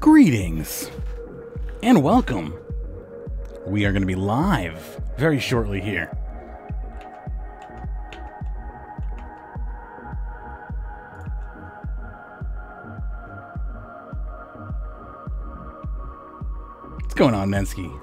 Greetings and welcome. We are going to be live very shortly here. What's going on, Mensky?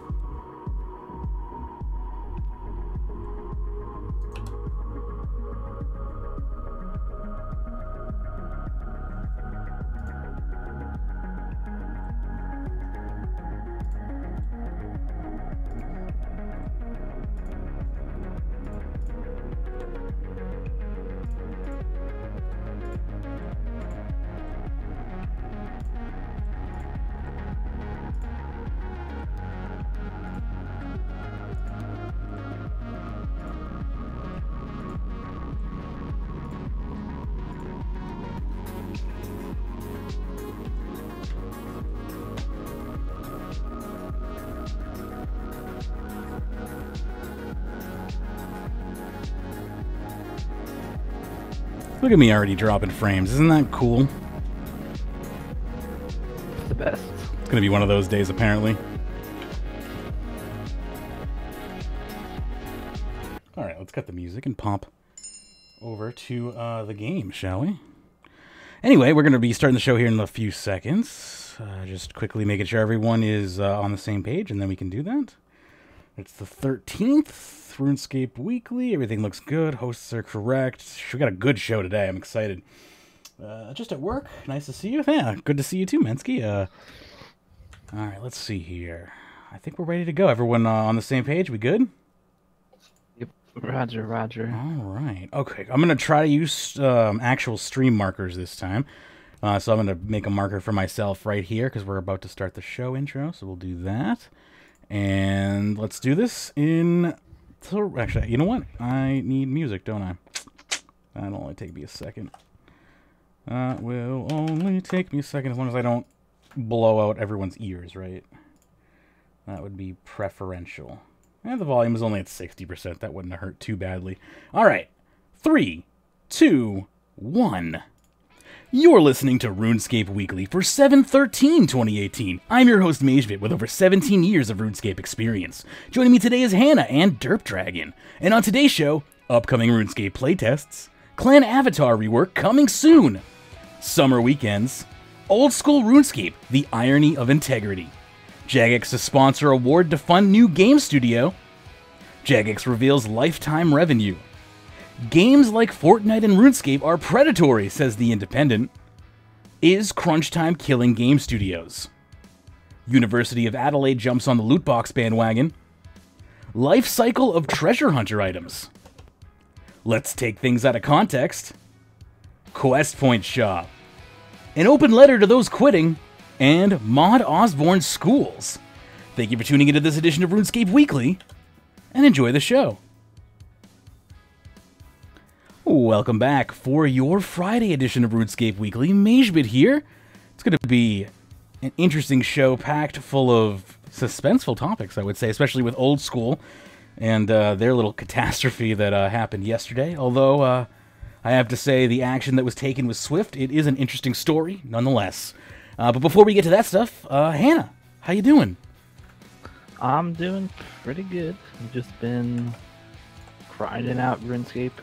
Look at me already dropping frames. Isn't that cool? It's the best. It's going to be one of those days, apparently. Alright, let's cut the music and pop over to the game, shall we? Anyway, we're going to be starting the show here in a few seconds. Just quickly making sure everyone is on the same page, and then we can do that. It's the 13th. Runescape Weekly, everything looks good, hosts are correct. We got a good show today, I'm excited. Just at work, nice to see you. Yeah, good to see you too, Mensky. Alright, let's see here. I think we're ready to go. Everyone on the same page, we good? Yep, roger, roger. Alright, okay, I'm going to try to use actual stream markers this time. So I'm going to make a marker for myself right here, because we're about to start the show intro, so we'll do that. And let's do this in... So, actually, you know what? I need music, don't I? That'll only take me a second. Will only take me a second as long as I don't blow out everyone's ears, right? That would be preferential. And the volume is only at 60%. That wouldn't have hurt too badly. All right. 3, 2, 1. You're listening to RuneScape Weekly for 7/13/2018. I'm your host, Magebit, with over 17 years of RuneScape experience. Joining me today is Hana and DerpDragon. And on today's show, upcoming RuneScape playtests, clan avatar rework coming soon, summer weekends, old school RuneScape, the irony of integrity, Jagex to sponsor award to fund new game studio, Jagex Reveals lifetime revenue, games like Fortnite and Runescape are predatory, says The Independent. Is crunch time killing game studios? University of Adelaide jumps on the Lootbox bandwagon. Lifecycle of treasure hunter items. Let's take things out of context. Quest point shop. An open letter to those quitting. And mod Osborne Schools. Thank you for tuning into this edition of RuneScape Weekly, and enjoy the show. Welcome back for your Friday edition of RuneScape Weekly. Magebit here. It's going to be an interesting show packed full of suspenseful topics, I would say, especially with Old School and their little catastrophe that happened yesterday. Although I have to say the action that was taken was swift. It is an interesting story, nonetheless. But before we get to that stuff, Hannah, how you doing? I'm doing pretty good. I've just been grinding out RuneScape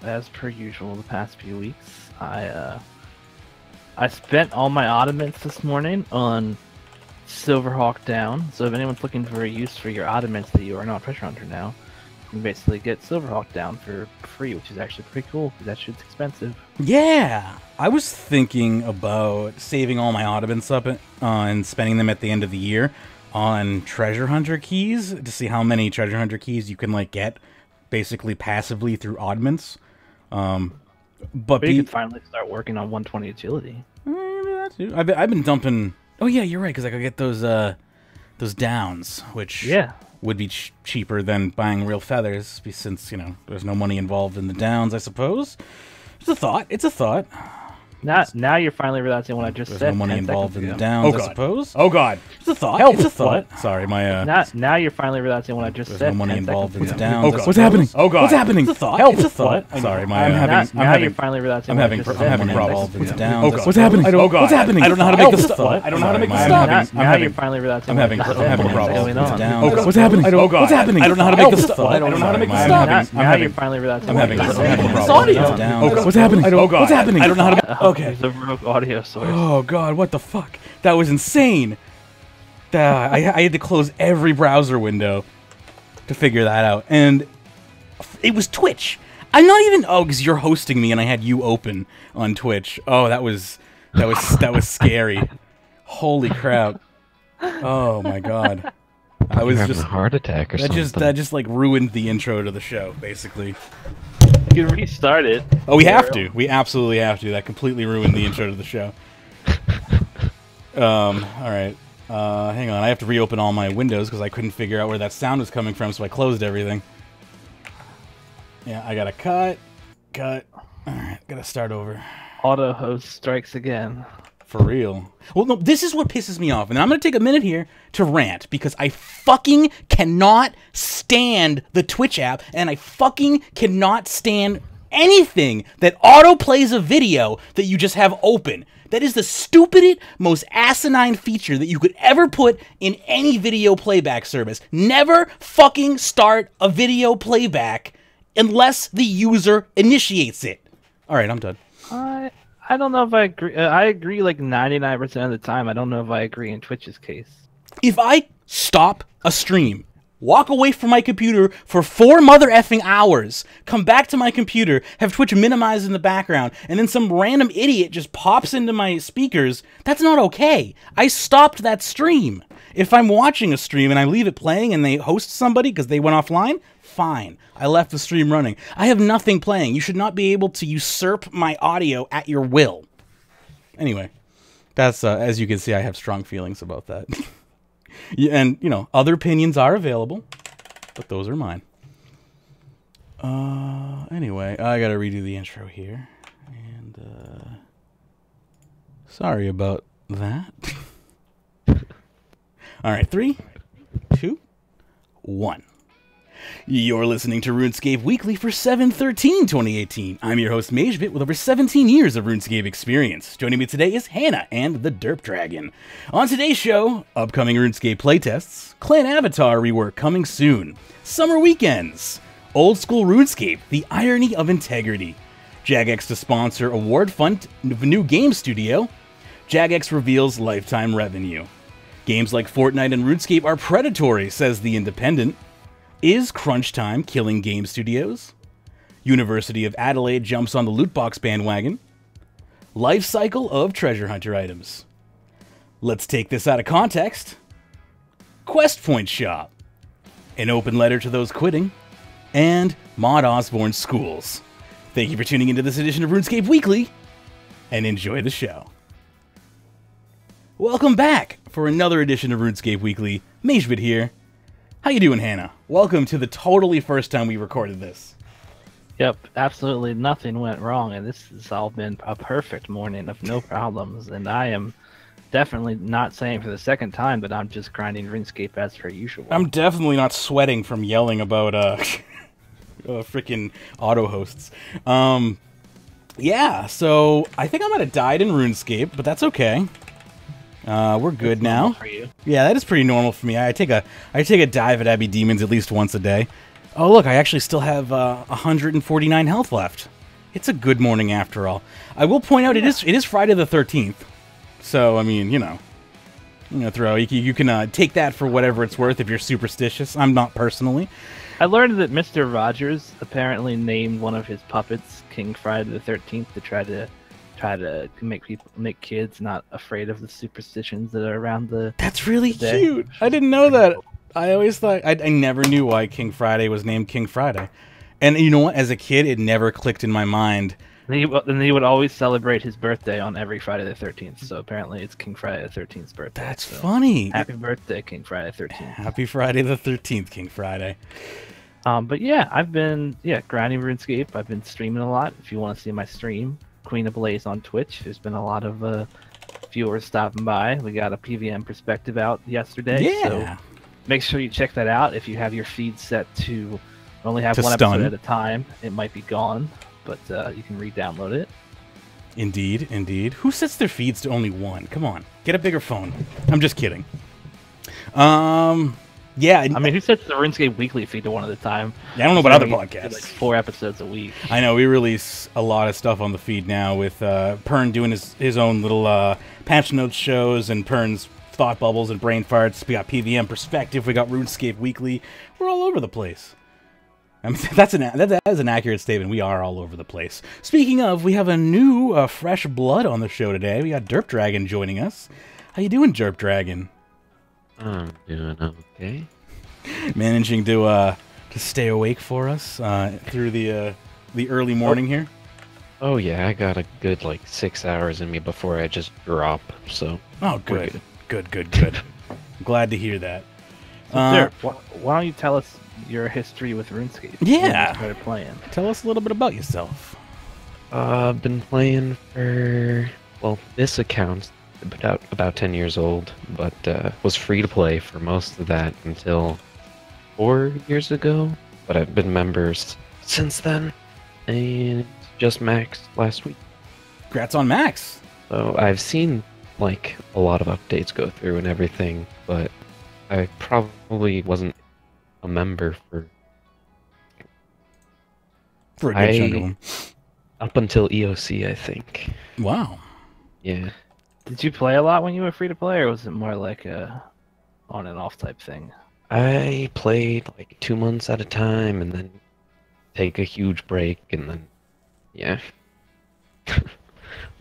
as per usual the past few weeks. I spent all my oddments this morning on Silverhawk Down, so if anyone's looking for a use for your oddments that you are not Treasure Hunter now, you can basically get Silverhawk Down for free, which is actually pretty cool, because that shit's expensive. Yeah! I was thinking about saving all my oddments up and spending them at the end of the year on Treasure Hunter keys, to see how many Treasure Hunter keys you can, like, get basically passively through oddments. But you could finally start working on 120 agility. I've been dumping. Oh yeah, you're right, because I could get those downs, which would be cheaper than buying real feathers, since there's no money involved in the downs. I suppose it's a thought. Now you're finally realizing what I just There's said. no money 10 involved seconds in the ago. downs, I God. suppose. Oh God. It's a thought. Help. It's a thought. What? Sorry, my Now you're finally realizing what I just there's said. no money 10 involved seconds in the ago. downs. Oh, I God. suppose. What's happening? Oh, God. What's happening? It's a thought. Help. It's a It's a thought. thought. Sorry, my I'm having- Now you're finally realizing I'm what I having just I'm said having 10 problems seconds with the ago. downs. Oh, I God. suppose. What's happening? Oh, God. What's happening? I don't know how to Help. make this It's a thought. I don't know how to make Sorry, this my- stop. I'm Now having you're finally realizing I'm what I having just I'm said having 10 problems seconds with the ago. downs. Oh, I God. suppose. What's happening? Oh, God. What's happening? I don't know how to Help. make this It's a thought. I don't know how to make this Sorry, stop. my- I'm Now having you're finally realizing I'm what I having just I'm said having 10 problems seconds with ago. the downs. Oh, I God. suppose. What's happening? Oh, God. What's happening? I don't know how to. Okay. There's a rogue audio source. Oh God, what the fuck? That was insane. I had to close every browser window to figure that out, and it was Twitch. I'm not even because you're hosting me, and I had you open on Twitch. Oh, that was scary. Holy crap! Oh my God, I was having just a heart attack or something. that just like ruined the intro to the show, basically. You can restart it. Oh, we have to. We absolutely have to. That completely ruined the intro to the show. All right. Hang on. I have to reopen all my windows because I couldn't figure out where that sound was coming from, so I closed everything. Yeah, I gotta cut. All right, gotta start over. Auto host strikes again. For real. Well, no, this is what pisses me off, and I'm gonna take a minute here to rant because I fucking cannot stand the Twitch app, and I fucking cannot stand anything that autoplays a video that you just have open. That is the stupidest, most asinine feature that you could ever put in any video playback service. Never fucking start a video playback unless the user initiates it. All right, I'm done. I don't know if I agree. I agree like 99% of the time. I don't know if I agree in Twitch's case. If I stop a stream, walk away from my computer for 4 mother effing hours, come back to my computer, have Twitch minimized in the background, and then some random idiot just pops into my speakers, that's not okay. I stopped that stream. If I'm watching a stream and I leave it playing and they host somebody because they went offline, fine. I left the stream running. I have nothing playing. You should not be able to usurp my audio at your will. Anyway, that's, as you can see, I have strong feelings about that. Yeah, and, you know, other opinions are available, but those are mine. Anyway, I gotta redo the intro here. And, sorry about that. Alright, 3, 2, 1. You're listening to RuneScape Weekly for 7/13/2018. I'm your host, Magebit, with over 17 years of RuneScape experience. Joining me today is Hana and the DerpDragon. On today's show, upcoming RuneScape playtests, Clan Avatar rework coming soon, summer weekends, old school RuneScape, the irony of integrity, Jagex to sponsor award fund new game studio, Jagex Reveals lifetime revenue. Games like Fortnite and RuneScape are predatory, says The Independent. Is crunch time killing game studios? University of Adelaide jumps on the Lootbox bandwagon. Lifecycle of treasure hunter items. Let's take this out of context. Quest Point Shop. An open letter to those quitting. And Mod Osborne Schools. Thank you for tuning into this edition of RuneScape Weekly, and enjoy the show. Welcome back for another edition of RuneScape Weekly. Magebit here. How you doing, Hannah? Welcome to the totally first time we recorded this. Yep, absolutely nothing went wrong, and this has all been a perfect morning of no problems. And I am definitely not saying for the second time that I'm just grinding RuneScape as per usual. I'm definitely not sweating from yelling about freaking auto hosts. Yeah, so I think I might have died in RuneScape, but that's okay. We're good now. For you. Yeah, that is pretty normal for me. I take a dive at Abbey Demons at least once a day. Oh look, I actually still have 149 health left. It's a good morning after all. I will point out it is Friday the 13th, so I mean, you know, you can take that for whatever it's worth if you're superstitious. I'm not personally. I learned that Mr. Rogers apparently named one of his puppets King Friday the 13th to try to make kids not afraid of the superstitions that are around the. That's really day. cute. I didn't know that. I always thought I never knew why King Friday was named King Friday, and you know what? As a kid, it never clicked in my mind. And he would always celebrate his birthday on every Friday the 13th. So apparently, it's King Friday the 13th's birthday. That's so funny. Happy birthday, King Friday the 13th. Happy Friday the 13th, King Friday. But yeah, I've been grinding RuneScape. I've been streaming a lot. If you want to see my stream, Queen of Blaze on Twitch. There's been a lot of viewers stopping by. We got a PVM perspective out yesterday, so make sure you check that out. If you have your feed set to only have one episode at a time, it might be gone, but you can re-download it. Indeed, indeed. Who sets their feeds to only one? Come on, get a bigger phone. I'm just kidding. Yeah, I mean, who sets the RuneScape Weekly feed to one at a time? I don't know about other podcasts. Like 4 episodes a week. I know, we release a lot of stuff on the feed now with Pern doing his own little patch notes shows and Pern's thought bubbles and brain farts. We got PVM Perspective. We got RuneScape Weekly. We're all over the place. I mean, that is an accurate statement. We are all over the place. Speaking of, we have a new fresh blood on the show today. We got DerpDragon joining us. How you doing, DerpDragon? I'm doing okay. Managing to stay awake for us through the early morning here. Oh yeah, I got a good 6 hours in me before I just drop. So. Oh, good, good. Glad to hear that. So, Derp, why don't you tell us your history with RuneScape? Yeah. Started playing. Tell us a little bit about yourself. I've been playing for this account's about 10 years old, but was free to play for most of that until 4 years ago. But I've been members since then, and just maxed last week. Congrats on Max. So I've seen a lot of updates go through and everything, but I probably wasn't a member for a good chunk of them. Up until EOC, I think. Wow. Yeah. Did you play a lot when you were free to play, or was it more like a on and off type thing? I played 2 months at a time and then take a huge break and then, yeah.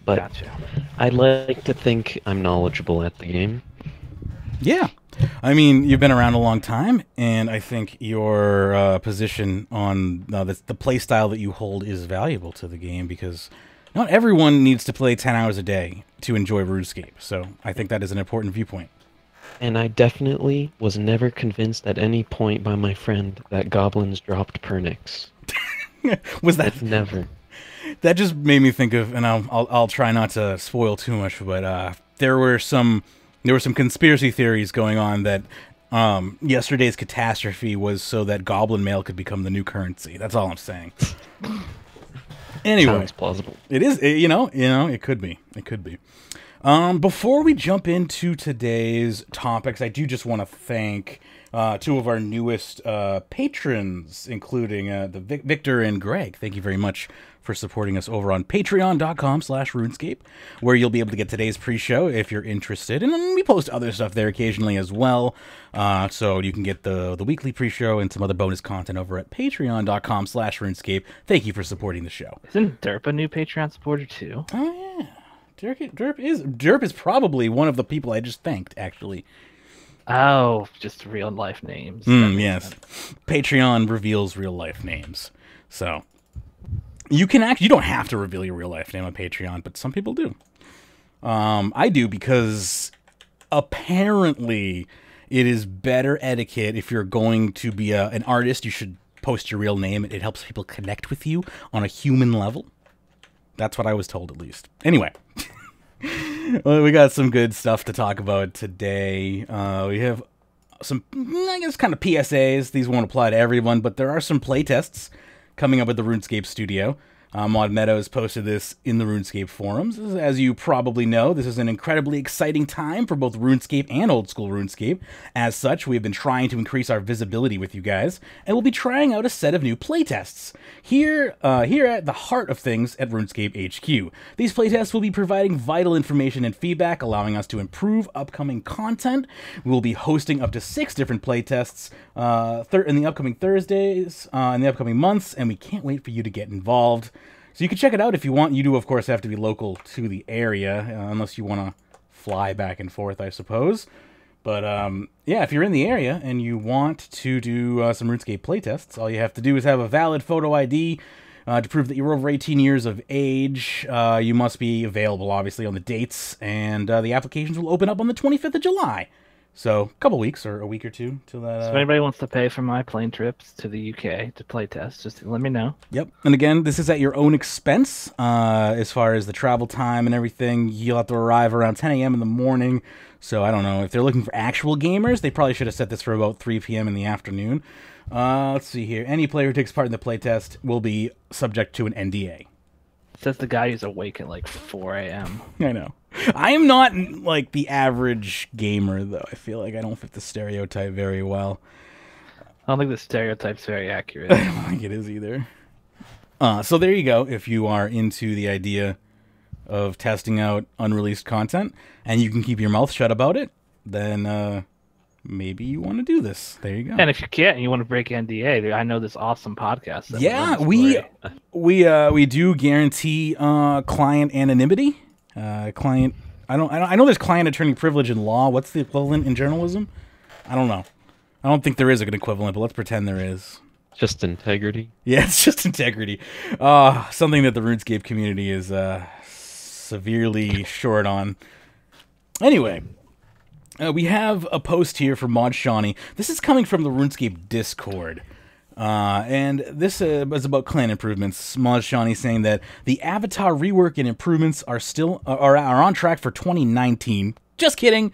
But gotcha. I like to think I'm knowledgeable at the game. Yeah. I mean, you've been around a long time, and I think your position on the play style that you hold is valuable to the game because not everyone needs to play 10 hours a day to enjoy RuneScape, so I think that is an important viewpoint. And I definitely was never convinced at any point by my friend that goblins dropped Pernix. Was that never? That just made me think of, and I'll try not to spoil too much, but there were some conspiracy theories going on that yesterday's catastrophe was so that goblin mail could become the new currency. That's all I'm saying. Anyway, sounds plausible. It is, it could be. It could be. Before we jump into today's topics, I do just want to thank 2 of our newest patrons, including the Victor and Greg. Thank you very much for supporting us over on patreon.com/RuneScape, where you'll be able to get today's pre-show if you're interested. And then we post other stuff there occasionally as well. So you can get the weekly pre-show and some other bonus content over at patreon.com/RuneScape. Thank you for supporting the show. Isn't Derp a new Patreon supporter too? Oh, yeah. Derp is probably one of the people I just thanked, actually. Oh, just real life names. Yes. Patreon reveals real life names. So you don't have to reveal your real life name on Patreon, but some people do. I do because apparently it is better etiquette if you're going to be an artist. You should post your real name. It helps people connect with you on a human level. That's what I was told, at least. Anyway. Well, we got some good stuff to talk about today. We have some, I guess, kind of PSAs. These won't apply to everyone, but there are some playtests coming up at the RuneScape studio. Mod Meadows posted this in the RuneScape forums. As you probably know, this is an incredibly exciting time for both RuneScape and Old School RuneScape. As such, we have been trying to increase our visibility with you guys, and we'll be trying out a set of new playtests here at the heart of things at RuneScape HQ. These playtests will be providing vital information and feedback, allowing us to improve upcoming content. We will be hosting up to 6 different playtests in the upcoming Thursdays, in the upcoming months, and we can't wait for you to get involved. So you can check it out if you want. You do, of course, have to be local to the area, unless you want to fly back and forth, I suppose. But, yeah, if you're in the area and you want to do some RuneScape playtests, all you have to do is have a valid photo ID to prove that you're over 18 years of age. You must be available, obviously, on the dates, and the applications will open up on the 25th of July. So a couple weeks or a week or two till that. So if anybody wants to pay for my plane trips to the UK to playtest, just let me know. Yep. And again, this is at your own expense as far as the travel time and everything. You'll have to arrive around 10 a.m. in the morning. So I don't know. If they're looking for actual gamers, they probably should have set this for about 3 p.m. in the afternoon. Let's see here. Any player who takes part in the playtest will be subject to an NDA. Says the guy who's awake at like 4 a.m. I know. I am not like the average gamer, though. I feel like I don't fit the stereotype very well. I don't think the stereotype's very accurate. I don't think it is either. So there you go. If you are into the idea of testing out unreleased content and you can keep your mouth shut about it, then maybe you want to do this. There you go. And if you can't and you want to break NDA, I know this awesome podcast. That Yeah, we do guarantee client anonymity. Client. I know there's client attorney privilege in law. What's the equivalent in journalism? I don't know. I don't think there is a good equivalent, but let's pretend there is. Just integrity. Yeah, it's just integrity. Something that the RuneScape community is severely short on. Anyway, we have a post here from Mod Shawnee. This is coming from the RuneScape Discord. And this is about clan improvements. Mod Shawnee saying that the avatar rework and improvements are still are on track for 2019. Just kidding.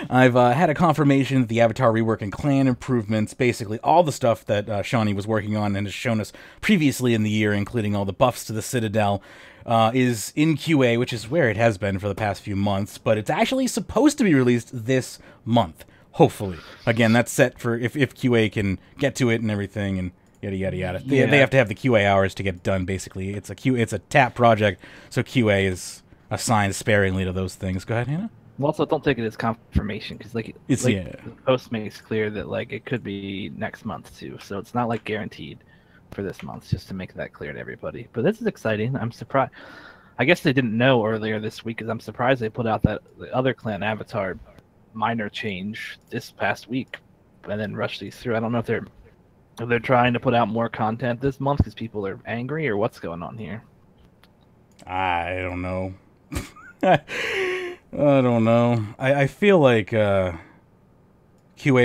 I've had a confirmation that the avatar rework and clan improvements, basically all the stuff that Shawnee was working on and has shown us previously in the year, including all the buffs to the Citadel, is in QA, which is where it has been for the past few months, but it's actually supposed to be released this month. Hopefully. Again, that's set for if QA can get to it and everything and yada, yada, yada. Yeah. They have to have the QA hours to get it done, basically. It's a TAP project, so QA is assigned sparingly to those things. Go ahead, Hannah. Well, also, don't take it as confirmation because, It's the post makes clear that it could be next month too. So it's not guaranteed for this month. Just to make that clear to everybody. But this is exciting. I'm surprised. I guess they didn't know earlier this week because I'm surprised they put out that the other clan avatar minor change this past week and then rush these through. I don't know if they're trying to put out more content this month because people are angry or what's going on here. I don't know. I don't know. I feel like QA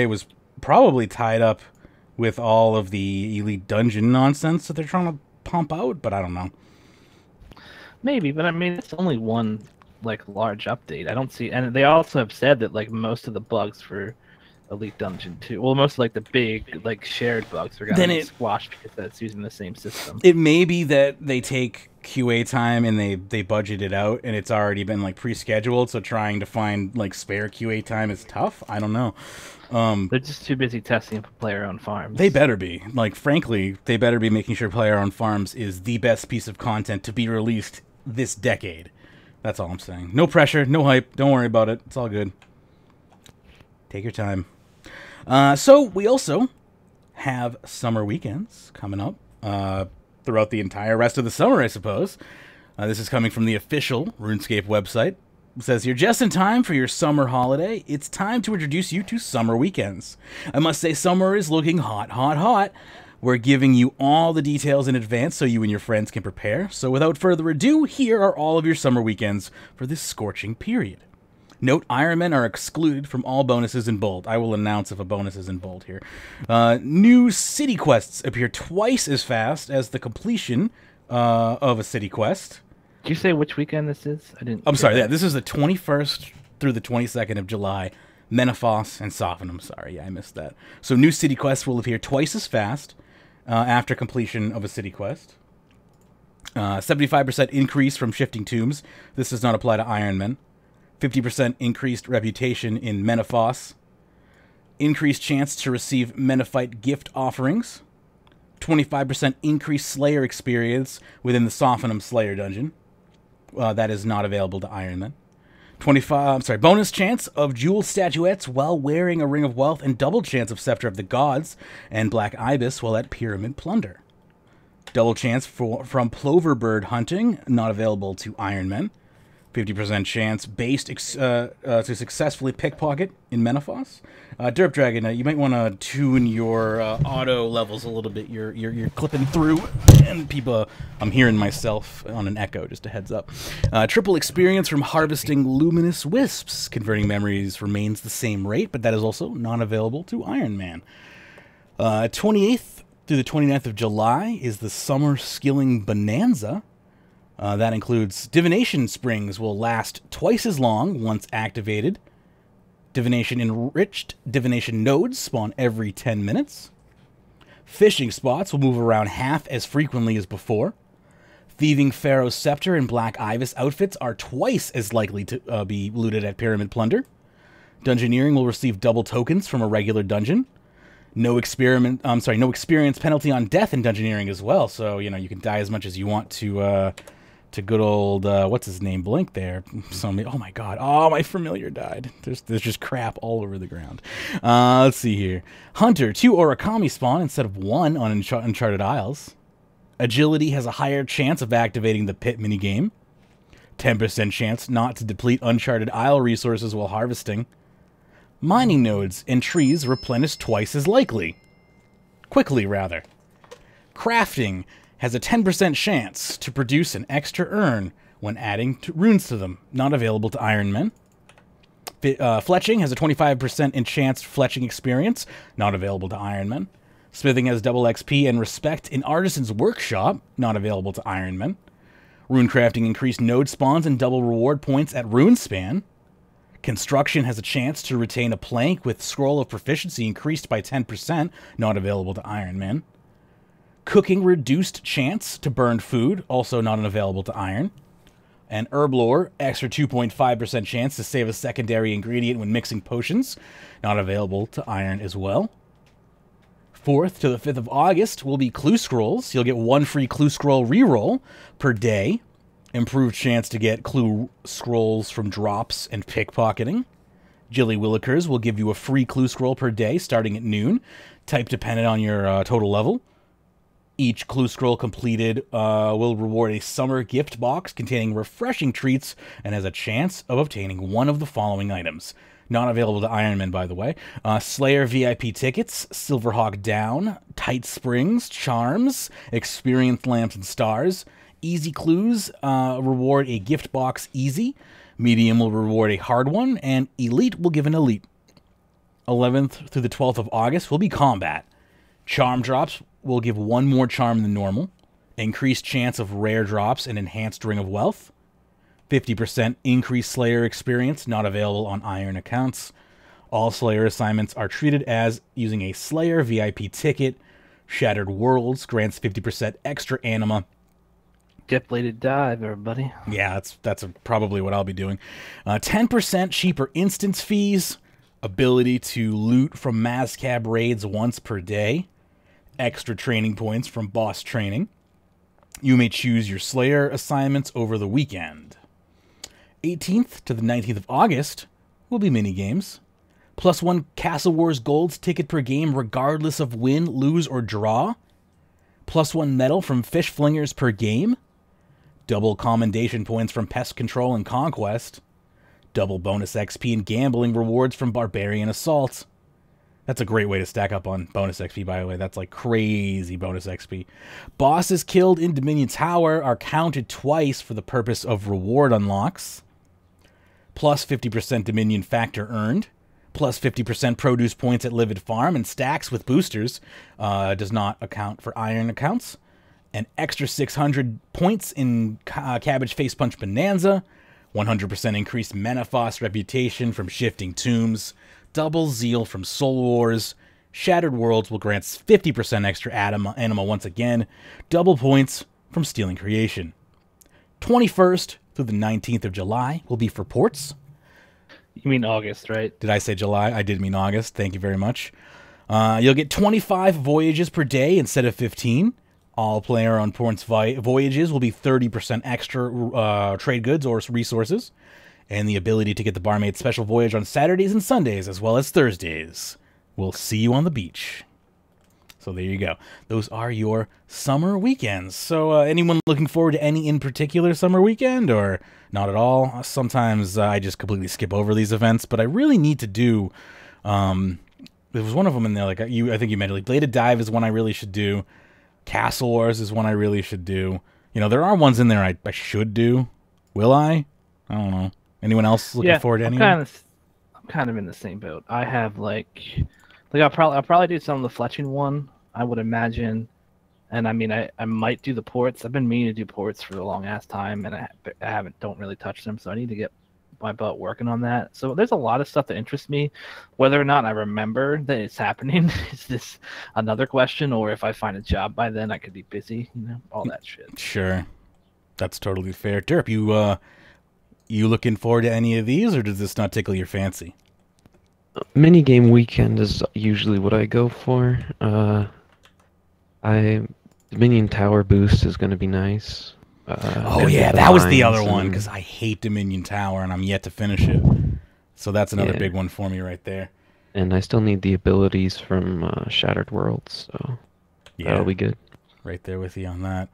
was probably tied up with all of the Elite Dungeon nonsense that they're trying to pump out, but I don't know. Maybe, but I mean, it's only one large update. I don't see, and they also have said that most of the bugs for Elite Dungeon 2, well, most of the big shared bugs are going to be squashed because that's using the same system. It may be that they take QA time and they budget it out and it's already been pre-scheduled, so trying to find spare QA time is tough. I don't know. They're just too busy testing for player-owned farms. They better be. Frankly, they better be making sure player-owned farms is the best piece of content to be released this decade. That's all I'm saying. No pressure, no hype. Don't worry about it. It's all good. Take your time. So we also have summer weekends coming up throughout the entire rest of the summer, I suppose. This is coming from the official RuneScape website. It says here, just in time for your summer holiday, it's time to introduce you to summer weekends. I must say summer is looking hot, hot, hot. We're giving you all the details in advance so you and your friends can prepare. So without further ado, here are all of your summer weekends for this scorching period. Note, Ironmen are excluded from all bonuses in bold. I will announce if a bonus is in bold here. New city quests appear twice as fast as the completion of a city quest. Did you say which weekend this is? I'm sorry, yeah, this is the 21st through the 22nd of July. Menaphos and Sophanum, sorry, yeah, I missed that. So new city quests will appear twice as fast after completion of a city quest. 75% increase from Shifting Tombs. This does not apply to Ironmen. 50% increased reputation in Menaphos. Increased chance to receive Menaphite gift offerings. 25% increased Slayer experience within the Sophanum Slayer dungeon. That is not available to Ironmen. Bonus chance of jewel statuettes while wearing a Ring of Wealth and double chance of Scepter of the Gods and Black Ibis while at Pyramid Plunder. Double chance from Plover Bird hunting, not available to Ironmen. 50% chance based to successfully pickpocket in Menopause. DerpDragon, you might want to tune your auto levels a little bit. You're clipping through, and people, I'm hearing myself on an echo, just a heads up. Triple experience from harvesting luminous wisps. Converting memories remains the same rate, but that is also not available to Iron Man. 28th through the 29th of July is the Summer Skilling Bonanza. That includes Divination Springs will last twice as long once activated. Divination Enriched Divination Nodes spawn every 10 minutes. Fishing spots will move around half as frequently as before. Thieving Pharaoh's Scepter and Black Ibis outfits are twice as likely to be looted at Pyramid Plunder. Dungeoneering will receive double tokens from a regular dungeon. No experience penalty on death in Dungeoneering as well, so you can die as much as you want to good old, what's his name, Blink there. Oh my god, oh, my familiar died. There's just crap all over the ground. Let's see here. Hunter, 2 Origami spawn instead of 1 on Uncharted Isles. Agility has a higher chance of activating the pit minigame. 10% chance not to deplete Uncharted Isle resources while harvesting. Mining nodes and trees replenish twice as quickly rather. Crafting has a 10% chance to produce an extra urn when adding runes to them. Not available to Iron Men. Fletching has a 25% enhanced fletching experience. Not available to Iron Men. Smithing has double XP and respect in Artisan's Workshop. Not available to Iron Men. Runecrafting increased node spawns and double reward points at Runespan. Construction has a chance to retain a plank with Scroll of Proficiency increased by 10%. Not available to Iron Man. Cooking reduced chance to burn food, also not available to Iron. And Herblore, extra 2.5% chance to save a secondary ingredient when mixing potions, not available to Iron as well. 4th to the 5th of August will be Clue Scrolls. You'll get 1 free Clue Scroll reroll per day. Improved chance to get Clue Scrolls from drops and pickpocketing. Jilly Willikers will give you a free Clue Scroll per day starting at noon, type dependent on your total level. Each Clue Scroll completed will reward a summer gift box containing refreshing treats and has a chance of obtaining one of the following items. Not available to Iron Man, by the way. Slayer VIP tickets, Silverhawk Down, Tight Springs, Charms, Experience Lamps and Stars. Easy Clues reward a gift box easy. Medium will reward a hard one. And Elite will give an Elite. 11th through the 12th of August will be Combat. Charm drops will give 1 more charm than normal. Increased chance of rare drops and enhanced Ring of Wealth. 50% increased Slayer experience, not available on Iron accounts. All Slayer assignments are treated as using a Slayer VIP ticket. Shattered Worlds grants 50% extra anima. Get bladed dive, everybody. Yeah, that's probably what I'll be doing. 10% cheaper instance fees. Ability to loot from Mazcab raids once per day. Extra training points from boss training. You may choose your Slayer assignments over the weekend. 18th to the 19th of August will be minigames. +1 Castle Wars Gold's ticket per game regardless of win, lose, or draw. +1 medal from Fish Flingers per game. Double commendation points from Pest Control and Conquest. Double bonus XP and gambling rewards from Barbarian Assault. That's a great way to stack up on bonus XP, by the way. That's like crazy bonus XP. Bosses killed in Dominion Tower are counted twice for the purpose of reward unlocks. +50% Dominion factor earned. +50% produce points at Livid Farm and stacks with boosters. Does not account for Iron accounts. An extra 600 points in Cabbage Face Punch Bonanza. 100% increased Menopause reputation from Shifting Tombs. Double Zeal from Soul Wars. Shattered Worlds will grant 50% extra anima once again. Double points from Stealing Creation. 21st through the 19th of July will be for ports. You mean August, right? Did I say July? I did mean August. Thank you very much. You'll get 25 voyages per day instead of 15. All player on ports voyages will be 30% extra trade goods or resources. And the ability to get the Barmaid Special Voyage on Saturdays and Sundays, as well as Thursdays. We'll see you on the beach. So So there you go. Those are your summer weekends. So anyone looking forward to any in particular summer weekend, or not at all? Sometimes I just completely skip over these events, but I really need to do. There was one of them in there, like I think you mentioned, like Bladed Dive is one I really should do. Castle Wars is one I really should do. You know, there are ones in there I should do. Will I? I don't know. Anyone else looking forward to any? I'm kind of in the same boat. I have like I'll probably do some of the fletching one, I would imagine. And I mean, I might do the ports. I've been meaning to do ports for a long ass time, and I don't really touch them, so I need to get my butt working on that. So there's a lot of stuff that interests me. Whether or not I remember that it's happening is this another question, or if I find a job by then, I could be busy. You know, all that shit. Sure, that's totally fair. Derp, you looking forward to any of these, or does this not tickle your fancy? Minigame weekend is usually what I go for. Dominion Tower Boost is going to be nice. Oh yeah, that was the other one, because I hate Dominion Tower and I'm yet to finish it. So that's another big one for me right there. And I still need the abilities from Shattered Worlds, so that'll be good. Right there with you on that.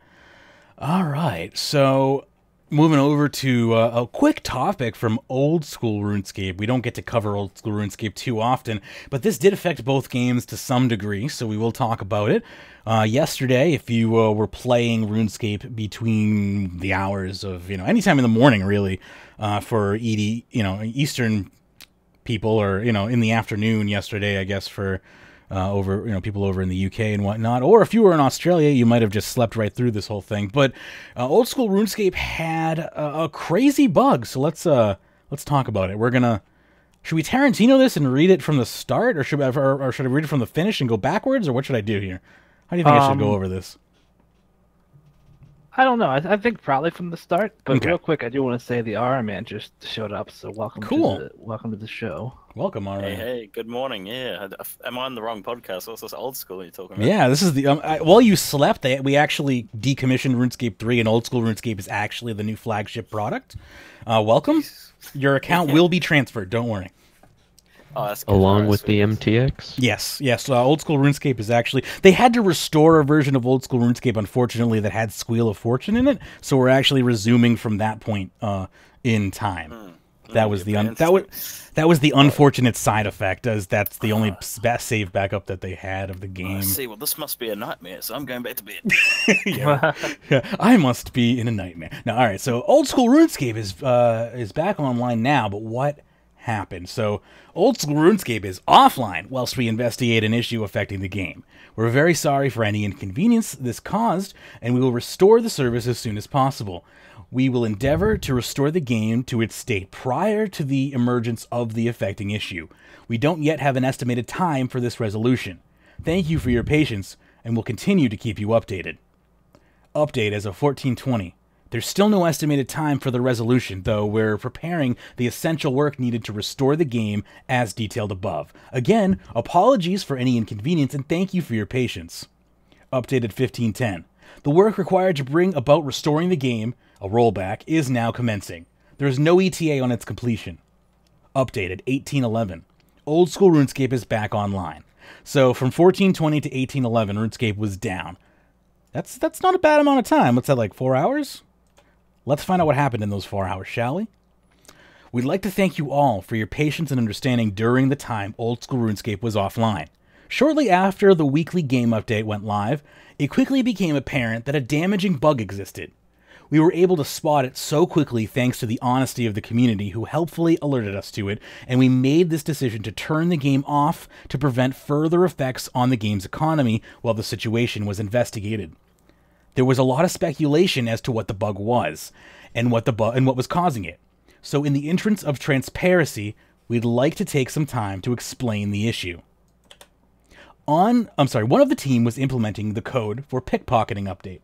All right, so moving over to a quick topic from Old School RuneScape. We don't get to cover Old School RuneScape too often, but this did affect both games to some degree, so we will talk about it. Yesterday, if you were playing RuneScape between the hours of, anytime in the morning, really, for Eastern people, or, in the afternoon yesterday, I guess, for people over in the UK and whatnot, or if you were in Australia, you might have just slept right through this whole thing. But Old School RuneScape had a crazy bug, so let's talk about it. Should we Tarantino this and read it from the start, or should I read it from the finish and go backwards, or what should I do here? How do you think I should go over this? I don't know. I think probably from the start. But real quick, I do want to say the Aura Man just showed up, so welcome. Cool. Welcome to the show. Welcome, Aura. Hey, good morning. Yeah, am I on the wrong podcast? What's this Old School you're talking about? Yeah, this is the while you slept, we actually decommissioned RuneScape 3, and Old School RuneScape is actually the new flagship product. Welcome. Your account will be transferred. Don't worry. Oh, that's good. Along with the MTX? Yes. Old School RuneScape is actually... They had to restore a version of Old School RuneScape, unfortunately, that had Squeal of Fortune in it, so we're actually resuming from that point in time. That was the unfortunate side effect, as that's the only save backup that they had of the game. See, well, this must be a nightmare, so I'm going back to bed. yeah, I must be in a nightmare. Now, all right, so Old School RuneScape is back online now, but what happened? So Old School RuneScape is offline whilst we investigate an issue affecting the game. We're very sorry for any inconvenience this caused, and we will restore the service as soon as possible. We will endeavor to restore the game to its state prior to the emergence of the affecting issue. We don't yet have an estimated time for this resolution. Thank you for your patience, and we'll continue to keep you updated. Update as of 14/20. There's still no estimated time for the resolution, though we're preparing the essential work needed to restore the game as detailed above. Again, apologies for any inconvenience, and thank you for your patience. Updated 15/10. The work required to bring about restoring the game, a rollback, is now commencing. There is no ETA on its completion. Updated 18/11. Old School RuneScape is back online. So from 14/20 to 18/11, RuneScape was down. That's not a bad amount of time. What's that, like 4 hours? Let's find out what happened in those 4 hours, shall we? We'd like to thank you all for your patience and understanding during the time Old School RuneScape was offline. Shortly after the weekly game update went live, it quickly became apparent that a damaging bug existed. We were able to spot it so quickly thanks to the honesty of the community who helpfully alerted us to it, and we made this decision to turn the game off to prevent further effects on the game's economy while the situation was investigated. There was a lot of speculation as to what the bug was, and what was causing it. So in the interest of transparency, we'd like to take some time to explain the issue. One of the team was implementing the code for pickpocketing update.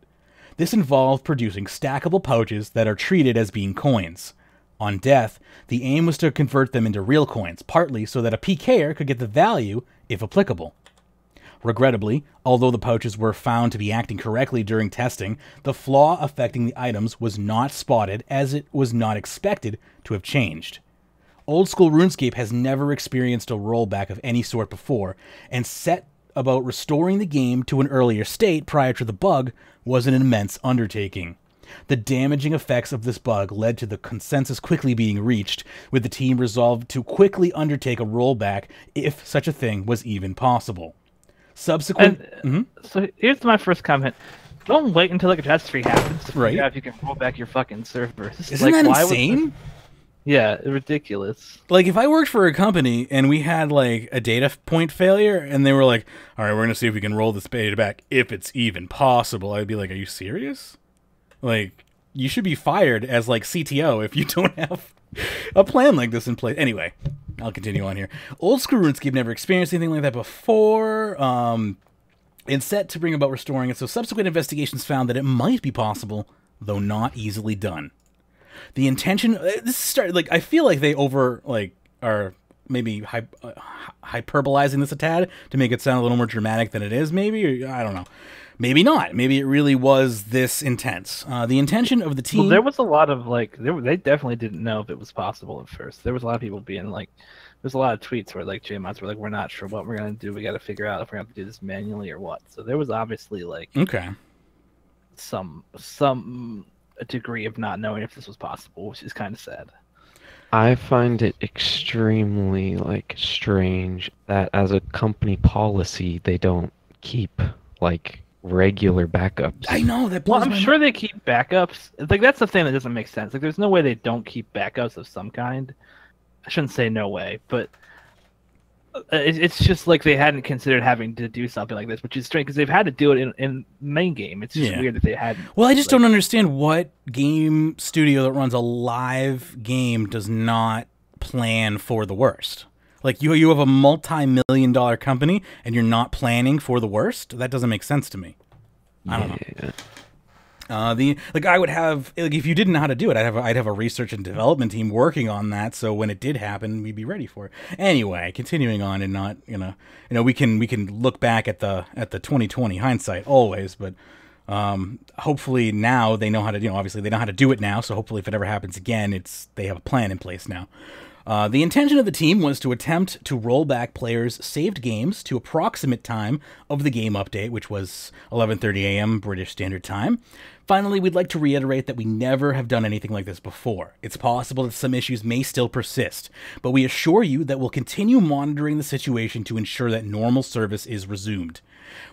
This involved producing stackable pouches that are treated as being coins. On death, the aim was to convert them into real coins, partly so that a PKer could get the value, if applicable. Regrettably, although the pouches were found to be acting correctly during testing, the flaw affecting the items was not spotted, as it was not expected to have changed. Old School RuneScape has never experienced a rollback of any sort before, and set about restoring the game to an earlier state prior to the bug was an immense undertaking. The damaging effects of this bug led to the consensus quickly being reached, with the team resolved to quickly undertake a rollback if such a thing was even possible. Subsequent... So here's my first comment. Don't wait until like a catastrophe happens to Right. figure out if you can roll back your fucking servers. Isn't that insane? Yeah, ridiculous. Like, if I worked for a company and we had, like, a data point failure, and they were like, all right, we're going to see if we can roll this data back if it's even possible, I'd be like, are you serious? Like, you should be fired as, like, CTO if you don't have a plan like this in place. Anyway, I'll continue on here. Old School RuneScape never experienced anything like that before. It's set to bring about restoring it, so subsequent investigations found that it might be possible, though not easily done. The intention, this started, like, I feel like they are maybe hyperbolizing this a tad to make it sound a little more dramatic than it is, maybe, or I don't know. Maybe not. Maybe it really was this intense. The intention of the team... Well, there was a lot of, like, they definitely didn't know if it was possible at first. There was a lot of people being like, there's a lot of tweets where, like, JMods were like, we're not sure what we're going to do. We got to figure out if we're going to have to do this manually or what. So there was obviously, like, some a degree of not knowing if this was possible, which is kind of sad. I find it extremely, like, strange that as a company policy, they don't keep, like, regular backups. I know, that blows Well, I'm my sure they keep backups. Like, that's the thing that doesn't make sense. Like, there's no way they don't keep backups of some kind. I shouldn't say no way, but it's just like they hadn't considered having to do something like this, which is strange because they've had to do it in main game. It's just weird that they hadn't. Well, I just don't understand what game studio that runs a live game does not plan for the worst. Like, you have a multi-million-dollar company and you're not planning for the worst? That doesn't make sense to me. I don't know. I would have, like, if you didn't know how to do it, I'd have a research and development team working on that, so when it did happen, we'd be ready for it. Anyway, continuing on, and not, we can look back at the 2020 hindsight always, but hopefully now they know how to, obviously they know how to do it now, so hopefully if it ever happens again, they have a plan in place now. The intention of the team was to attempt to roll back players' saved games to approximate time of the game update, which was 11:30 a.m. British Standard Time. Finally, we'd like to reiterate that we never have done anything like this before. It's possible that some issues may still persist, but we assure you that we'll continue monitoring the situation to ensure that normal service is resumed.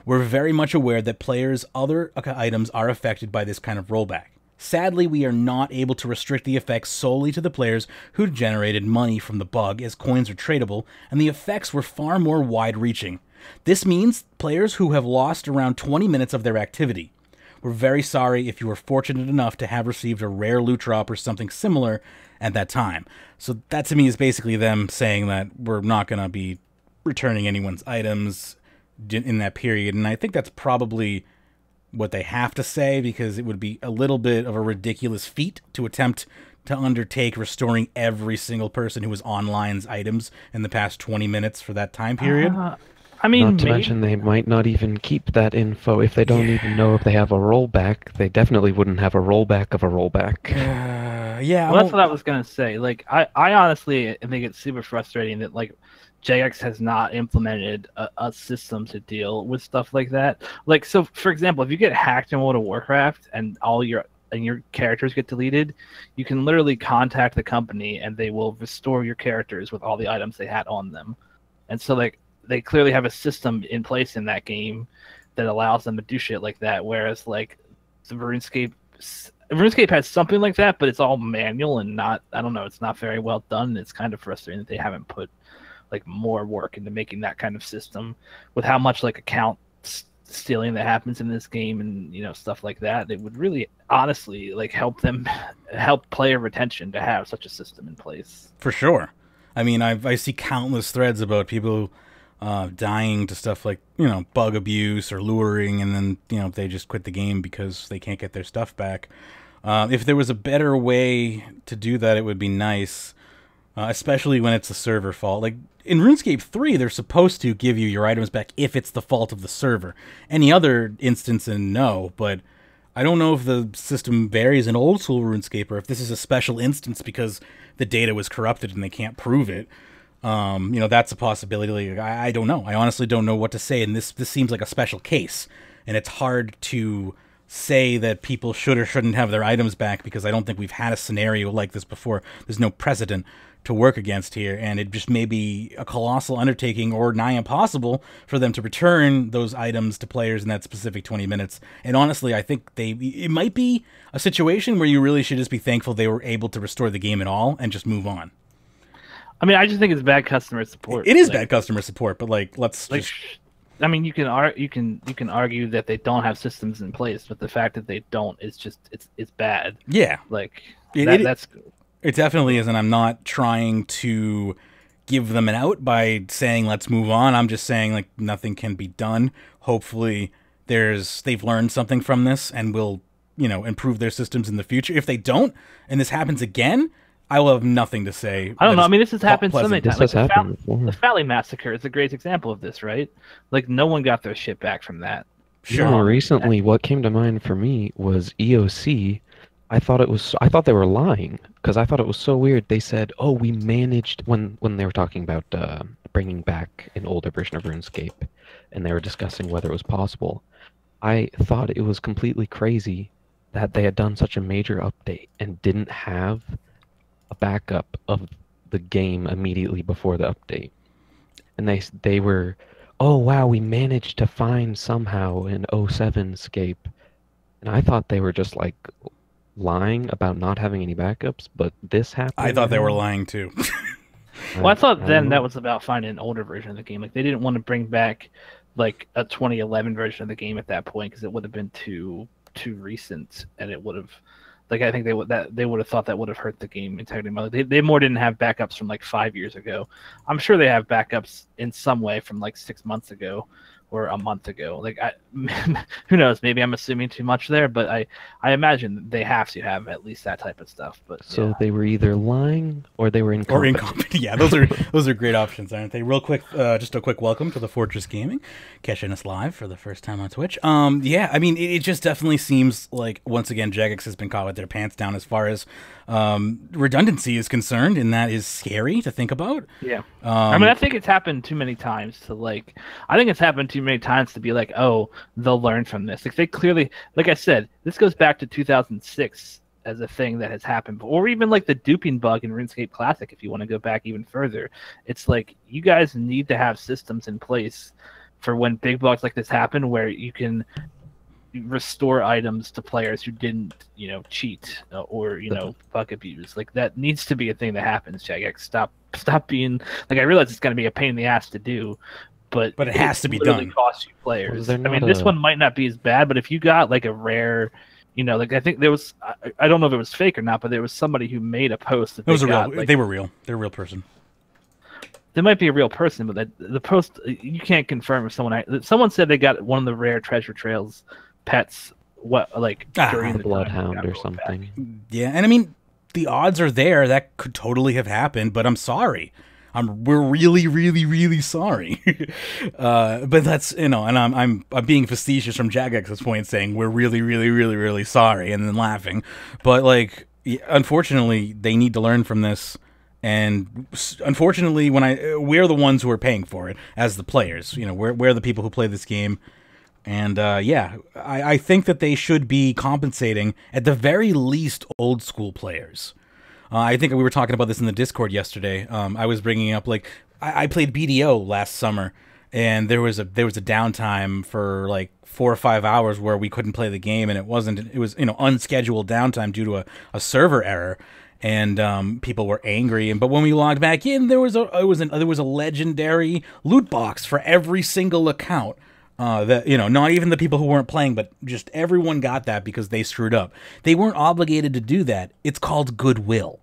We're very much aware that players' other items are affected by this kind of rollback. Sadly, we are not able to restrict the effects solely to the players who generated money from the bug, as coins are tradable, and the effects were far more wide-reaching. This means players who have lost around 20 minutes of their activity. We're very sorry if you were fortunate enough to have received a rare loot drop or something similar at that time. So that to me is basically them saying that we're not going to be returning anyone's items in that period, and I think that's probably what they have to say, because it would be a little bit of a ridiculous feat to attempt to undertake restoring every single person who was online's items in the past 20 minutes for that time period. I mean, not to mention they might not even keep that info if they don't even know if they have a rollback. They definitely wouldn't have a rollback of a rollback. Yeah. Well, that's what I was gonna say. Like, I honestly think it's super frustrating that, like, Jagex has not implemented a system to deal with stuff like that. Like, so for example, if you get hacked in World of Warcraft and your characters get deleted, you can literally contact the company and they will restore your characters with all the items they had on them. And so, like, they clearly have a system in place in that game that allows them to do shit like that. Whereas, like, the RuneScape has something like that, but it's all manual and not, I don't know, it's not very well done. It's kind of frustrating that they haven't put, like, more work into making that kind of system with how much, like, account stealing that happens in this game and, stuff like that. It would really, honestly, like, help player retention to have such a system in place. For sure. I mean, I see countless threads about people dying to stuff like, bug abuse or luring, and then, they just quit the game because they can't get their stuff back. If there was a better way to do that, it would be nice, especially when it's a server fault. Like, in RuneScape 3, they're supposed to give you your items back if it's the fault of the server. Any other instance, no, but I don't know if the system varies in old school RuneScape or if this is a special instance because the data was corrupted and they can't prove it. You know, that's a possibility. Like, I don't know. I honestly don't know what to say, and this seems like a special case, and it's hard to say that people should or shouldn't have their items back because I don't think we've had a scenario like this before. There's no precedent to work against here, and it just may be a colossal undertaking or nigh impossible for them to return those items to players in that specific 20 minutes. And honestly, I think it might be a situation where you really should just be thankful they were able to restore the game at all and just move on. I mean, I just think it's bad customer support. It is bad customer support, but I mean, you can argue that they don't have systems in place, but the fact that they don't is just it's bad. Yeah, like that's it definitely is, and I'm not trying to give them an out by saying let's move on. I'm just saying like nothing can be done. Hopefully, they've learned something from this and will improve their systems in the future. If they don't, and this happens again, I will have nothing to say. I don't know. I mean, this has happened so many times. This has happened before. The Valley Massacre is a great example of this, right? Like, no one got their shit back from that. Sure. No, recently, what came to mind for me was EOC. I thought they were lying because I thought it was so weird. They said, "Oh, we managed," when they were talking about bringing back an older version of RuneScape, and they were discussing whether it was possible. I thought it was completely crazy that they had done such a major update and didn't have a backup of the game immediately before the update. And they were, "Oh wow, we managed to find somehow an 07 scape." And I thought they were just like lying about not having any backups, but this happened. I thought they were lying too. Well, I thought then that was about finding an older version of the game. Like, they didn't want to bring back like a 2011 version of the game at that point because it would have been too recent, and it would have, like, I think they would have thought that would have hurt the game integrity. They more didn't have backups from like 5 years ago. I'm sure they have backups in some way from like 6 months ago or a month ago. Like, who knows? Maybe I'm assuming too much there, but I imagine they have to have at least that type of stuff. But so they were either lying or they were incompetent. Or incompetent. Yeah, those are great options, aren't they? Real quick, just a quick welcome to the Fortress Gaming, catching us live for the first time on Twitch. Yeah, I mean, it just definitely seems like once again Jagex has been caught with their pants down as far as redundancy is concerned, and that is scary to think about. Yeah, I mean, I think it's happened too many times to like. I think it's happened too many times to be like, oh, they'll learn from this. Like, they clearly, like I said, this goes back to 2006 as a thing that has happened, or even like the duping bug in RuneScape Classic. If you want to go back even further, it's like you guys need to have systems in place for when big bugs like this happen, where you can restore items to players who didn't, cheat or bug abuse. Like, that needs to be a thing that happens. Jagex, stop being like. I realize it's going to be a pain in the ass to do, but it has to be done. Cost you players. Well, I mean, this one might not be as bad, but if you got like a rare, like, I think there was, I don't know if it was fake or not, but there was somebody who made a post that they were real. They're a real person. They might be a real person, but the post, you can't confirm if someone said they got one of the rare treasure trails pets during the bloodhound or something. Back. Yeah, and I mean, the odds are there that could totally have happened, but I'm sorry. We're really, really, really sorry. But that's, and I'm being facetious from Jagex's point, saying we're really, really, really, really sorry, and then laughing. But like, unfortunately, they need to learn from this. And unfortunately, we're the ones who are paying for it as the players. We're the people who play this game. And yeah, I think that they should be compensating at the very least old school players. I think we were talking about this in the Discord yesterday. I was bringing up, like, I played BDO last summer, and there was a downtime for like 4 or 5 hours where we couldn't play the game, and it was unscheduled downtime due to a server error, and people were angry. But when we logged back in, there was a legendary loot box for every single account. That not even the people who weren't playing, but just everyone got that because they screwed up. They weren't obligated to do that. It's called goodwill.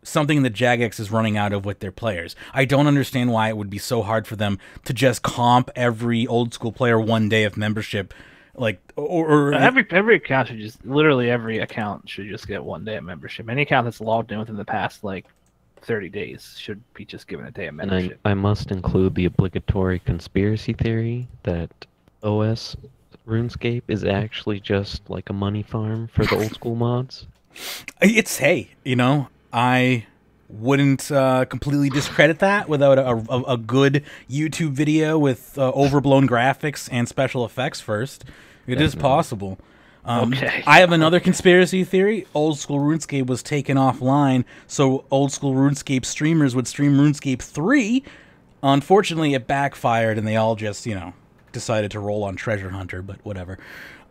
Something that Jagex is running out of with their players. I don't understand why it would be so hard for them to just comp every old school player 1 day of membership, like or every account should just every account should just get 1 day of membership. Any account that's logged in within the past 30 days should be just given a day of membership. And I must include the obligatory conspiracy theory that OS RuneScape is actually just like a money farm for the old school mods. It's, hey, I wouldn't completely discredit that without a good YouTube video with overblown graphics and special effects first. It is possible. Okay. I have another conspiracy theory. Old School RuneScape was taken offline, so Old School RuneScape streamers would stream RuneScape 3. Unfortunately, it backfired, and they all just, you know, decided to roll on Treasure Hunter, but whatever.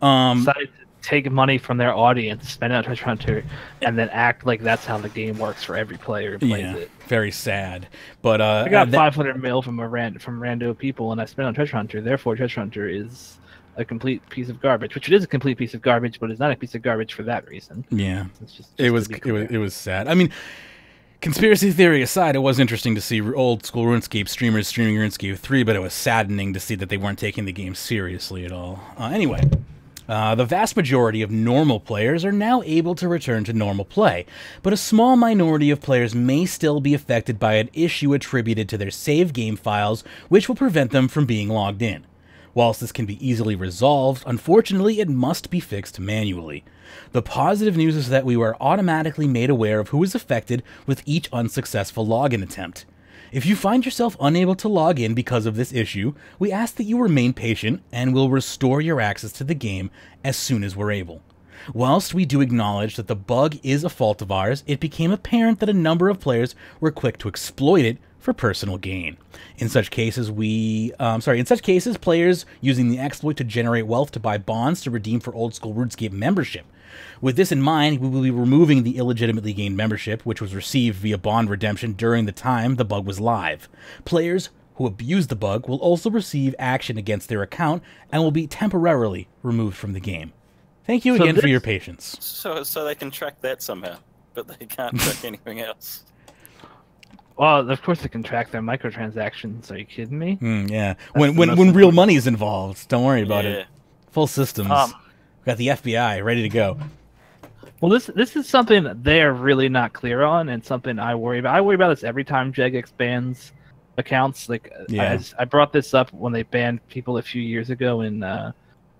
Decided to take money from their audience, spend it on Treasure Hunter, and then act like that's how the game works for every player who plays it. Very sad. But I got 500 mil from rando people, and I spent on Treasure Hunter. Therefore, Treasure Hunter is a complete piece of garbage, which it is a complete piece of garbage, but it's not a piece of garbage for that reason. Yeah, it's just it was sad. I mean, conspiracy theory aside, it was interesting to see Old School RuneScape streamers streaming RuneScape 3, but it was saddening to see that they weren't taking the game seriously at all. Anyway, the vast majority of normal players are now able to return to normal play, but a small minority of players may still be affected by an issue attributed to their save game files, which will prevent them from being logged in. Whilst this can be easily resolved, unfortunately it must be fixed manually. The positive news is that we were automatically made aware of who is affected with each unsuccessful login attempt. If you find yourself unable to log in because of this issue, we ask that you remain patient and will restore your access to the game as soon as we're able. Whilst we do acknowledge that the bug is a fault of ours, it became apparent that a number of players were quick to exploit it for personal gain. In such cases, players using the exploit to generate wealth to buy bonds to redeem for Old School RuneScape membership. With this in mind, we will be removing the illegitimately gained membership, which was received via bond redemption during the time the bug was live. Players who abuse the bug will also receive action against their account and will be temporarily removed from the game. Thank you again for your patience. So they can track that somehow, but they can't track anything else. Well, of course they can track their microtransactions. Are you kidding me? Yeah. When real money's involved, don't worry about it. Full systems. Got the FBI ready to go. Well, this is something that they're really not clear on, and something I worry about. I worry about this every time Jagex bans accounts. Like, I brought this up when they banned people a few years ago in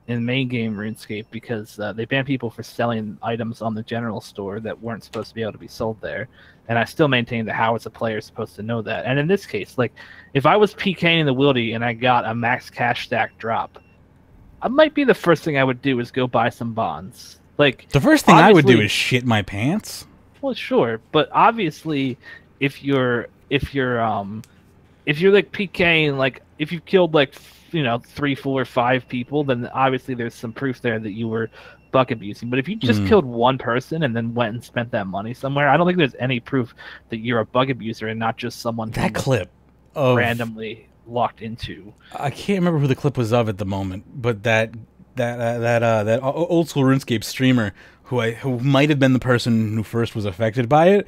main game RuneScape, because they banned people for selling items on the general store that weren't supposed to be able to be sold there. And I still maintain that how is a player supposed to know that? And in this case, like, if I was PKing in the Wildy and I got a max cash stack drop, I might be the first thing I would do is go buy some bonds. Like, the first thing I would do is shit my pants. Well, sure, but obviously, if you're like PKing, like if you killed like 3, 4, 5 people, then obviously there's some proof there that you were bug abusing. But if you just killed one person and then went and spent that money somewhere, I don't think there's any proof that you're a bug abuser and not just someone that clip of randomly locked into. I can't remember who the clip was of at the moment, but that Old School RuneScape streamer who might have been the person who first was affected by it,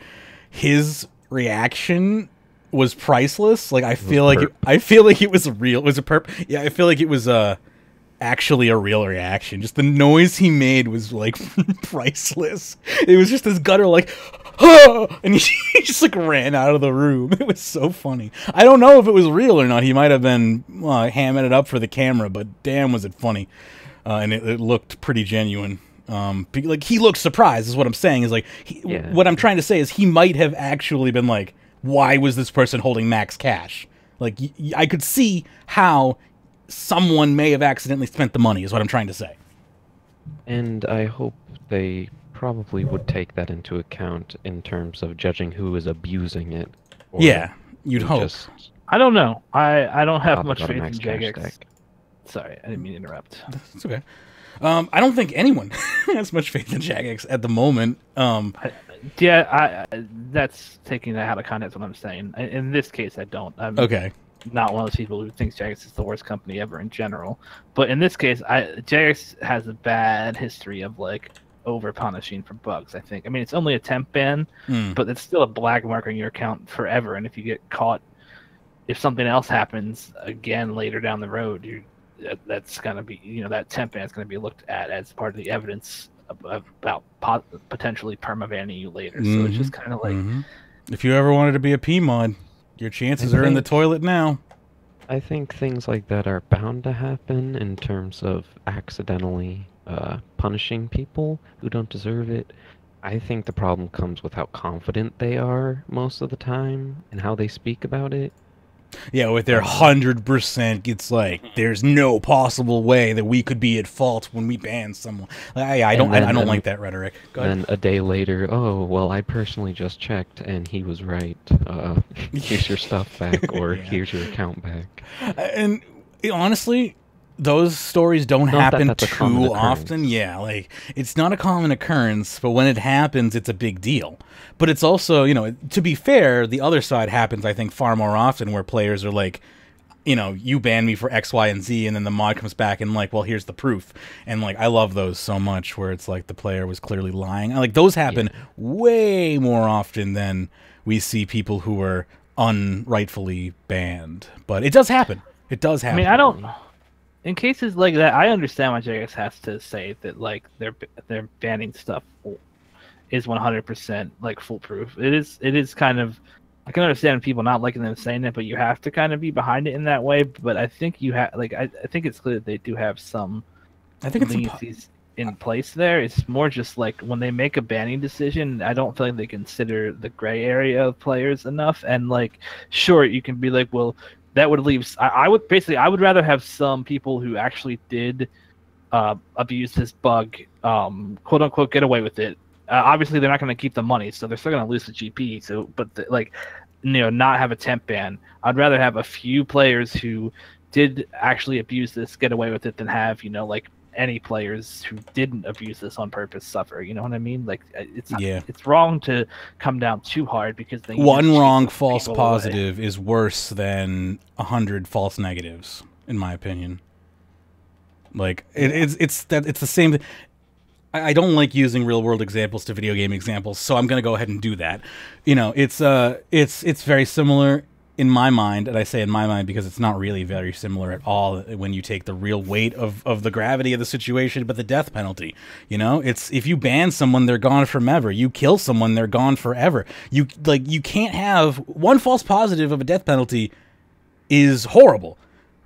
his reaction was priceless. Like, I feel like it was real. It was a perp. Yeah, I feel like it was actually a real reaction. Just the noise he made was like priceless. It was just this gutter like, oh! And he just like ran out of the room. It was so funny. I don't know if it was real or not. He might have been hamming it up for the camera, but damn was it funny. And it looked pretty genuine. Like, he looked surprised is what I'm saying. Is like, what I'm trying to say is he might have actually been like, why was this person holding max cash? Like, I could see how someone may have accidentally spent the money is what I'm trying to say. And I hope they probably would take that into account in terms of judging who is abusing it. Yeah, you'd hope. I don't know. I don't have much faith in Jagex. Sorry, I didn't mean to interrupt. It's okay. I don't think anyone has much faith in Jagex at the moment. That's taking that out of context what I'm saying. In this case, I don't. I'm not one of those people who thinks Jagex is the worst company ever in general. But in this case, Jagex has a bad history of like over punishing for bugs. I think. I mean, it's only a temp ban, but it's still a black mark on your account forever. And if you get caught, if something else happens again later down the road, that's gonna be that temp ban is gonna be looked at as part of the evidence about potentially permabanning you later. So it's just kind of like, if you ever wanted to be a PMod, your chances are in the toilet now. I think things like that are bound to happen in terms of accidentally punishing people who don't deserve it. I think the problem comes with how confident they are most of the time and how they speak about it. Yeah, with their 100%, it's like there's no possible way that we could be at fault when we ban someone. I don't like that rhetoric. Go ahead. Then a day later, oh well, I personally just checked and he was right. Here's your stuff back, or Yeah. here's your account back. And honestly, those stories don't Not that happen that's a common too occurrence. often. Yeah, like it's not a common occurrence, but when it happens, it's a big deal. But it's also, you know, to be fair, the other side happens, I think, far more often where players are like, you know, you banned me for X, Y, and Z, and then the mod comes back and like, well, here's the proof. And like, I love those so much where it's like the player was clearly lying. Like those happen way more often than we see people who are unrightfully banned. But it does happen. It does happen. I mean, I don't. In cases like that, I understand why Jagex has to say that like they're banning stuff is 100% like foolproof. It is kind of. I can understand people not liking them saying it, but you have to kind of be behind it in that way. But I think you have like I think it's clear that they do have some. I think it's leniencies in place there. It's more just like when they make a banning decision, I don't feel like they consider the gray area of players enough. And like, sure, you can be like, well, that would leave. I would rather have some people who actually did abuse this bug, quote unquote, get away with it. Obviously, they're not going to keep the money, so they're still going to lose the GP. So, but like, you know, not have a temp ban. I'd rather have a few players who did actually abuse this get away with it than have, you know, like any players who didn't abuse this on purpose suffer. You know what I mean? Like, it's wrong to come down too hard because they one wrong false positive is worse than 100 false negatives, in my opinion. Like it's the same. I don't like using real world examples to video game examples, so I'm going to go ahead and do that. You know, it's very similar in my mind, and I say in my mind because it's not really very similar at all when you take the real weight of the gravity of the situation, but the death penalty. You know, it's if you ban someone, they're gone forever. You kill someone, they're gone forever. You can't have one false positive of a death penalty is horrible.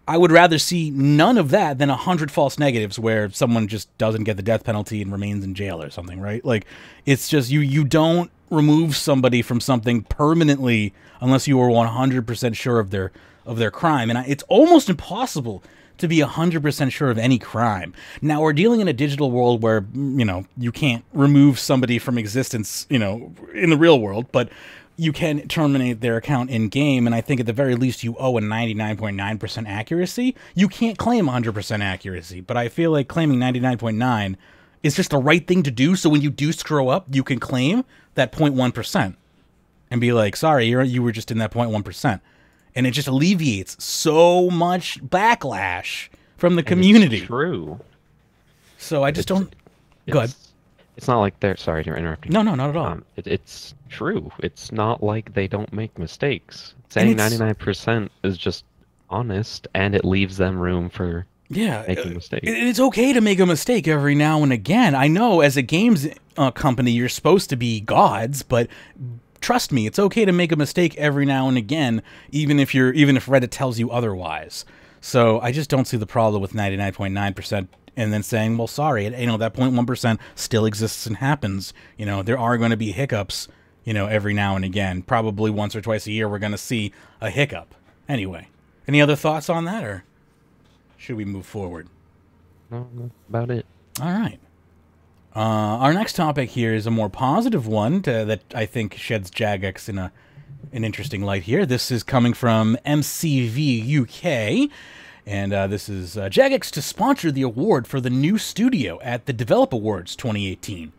I would rather see none of that than 100 false negatives where someone just doesn't get the death penalty and remains in jail or something, right? Like, it's just you don't remove somebody from something permanently unless you are 100% sure of their crime. And it's almost impossible to be 100% sure of any crime. Now, we're dealing in a digital world where, you know, you can't remove somebody from existence, you know, in the real world, but you can terminate their account in-game, and I think at the very least you owe a 99.9% accuracy. You can't claim 100% accuracy, but I feel like claiming 99.9 is just the right thing to do, so when you do screw up, you can claim that 0.1% and be like, sorry, you were just in that 0.1%. And it just alleviates so much backlash from the community. It's true. So I just don't... Go ahead. It's not like they're... Sorry to interrupt you. No, not at all. It's true. It's not like they don't make mistakes. Saying 99% is just honest, and it leaves them room for making mistakes. It's okay to make a mistake every now and again. I know as a games company, you're supposed to be gods, but trust me, it's okay to make a mistake every now and again, even if Reddit tells you otherwise. So I just don't see the problem with 99.9%. And then saying, well, sorry, you know, that 0.1% still exists and happens. You know, there are going to be hiccups, you know, every now and again. Probably once or twice a year we're going to see a hiccup. Anyway, any other thoughts on that, or should we move forward? No, about it. All right. Our next topic here is a more positive one that I think sheds Jagex in an interesting light here. This is coming from MCV UK. And this is Jagex to sponsor the award for the new studio at the Develop Awards 2018.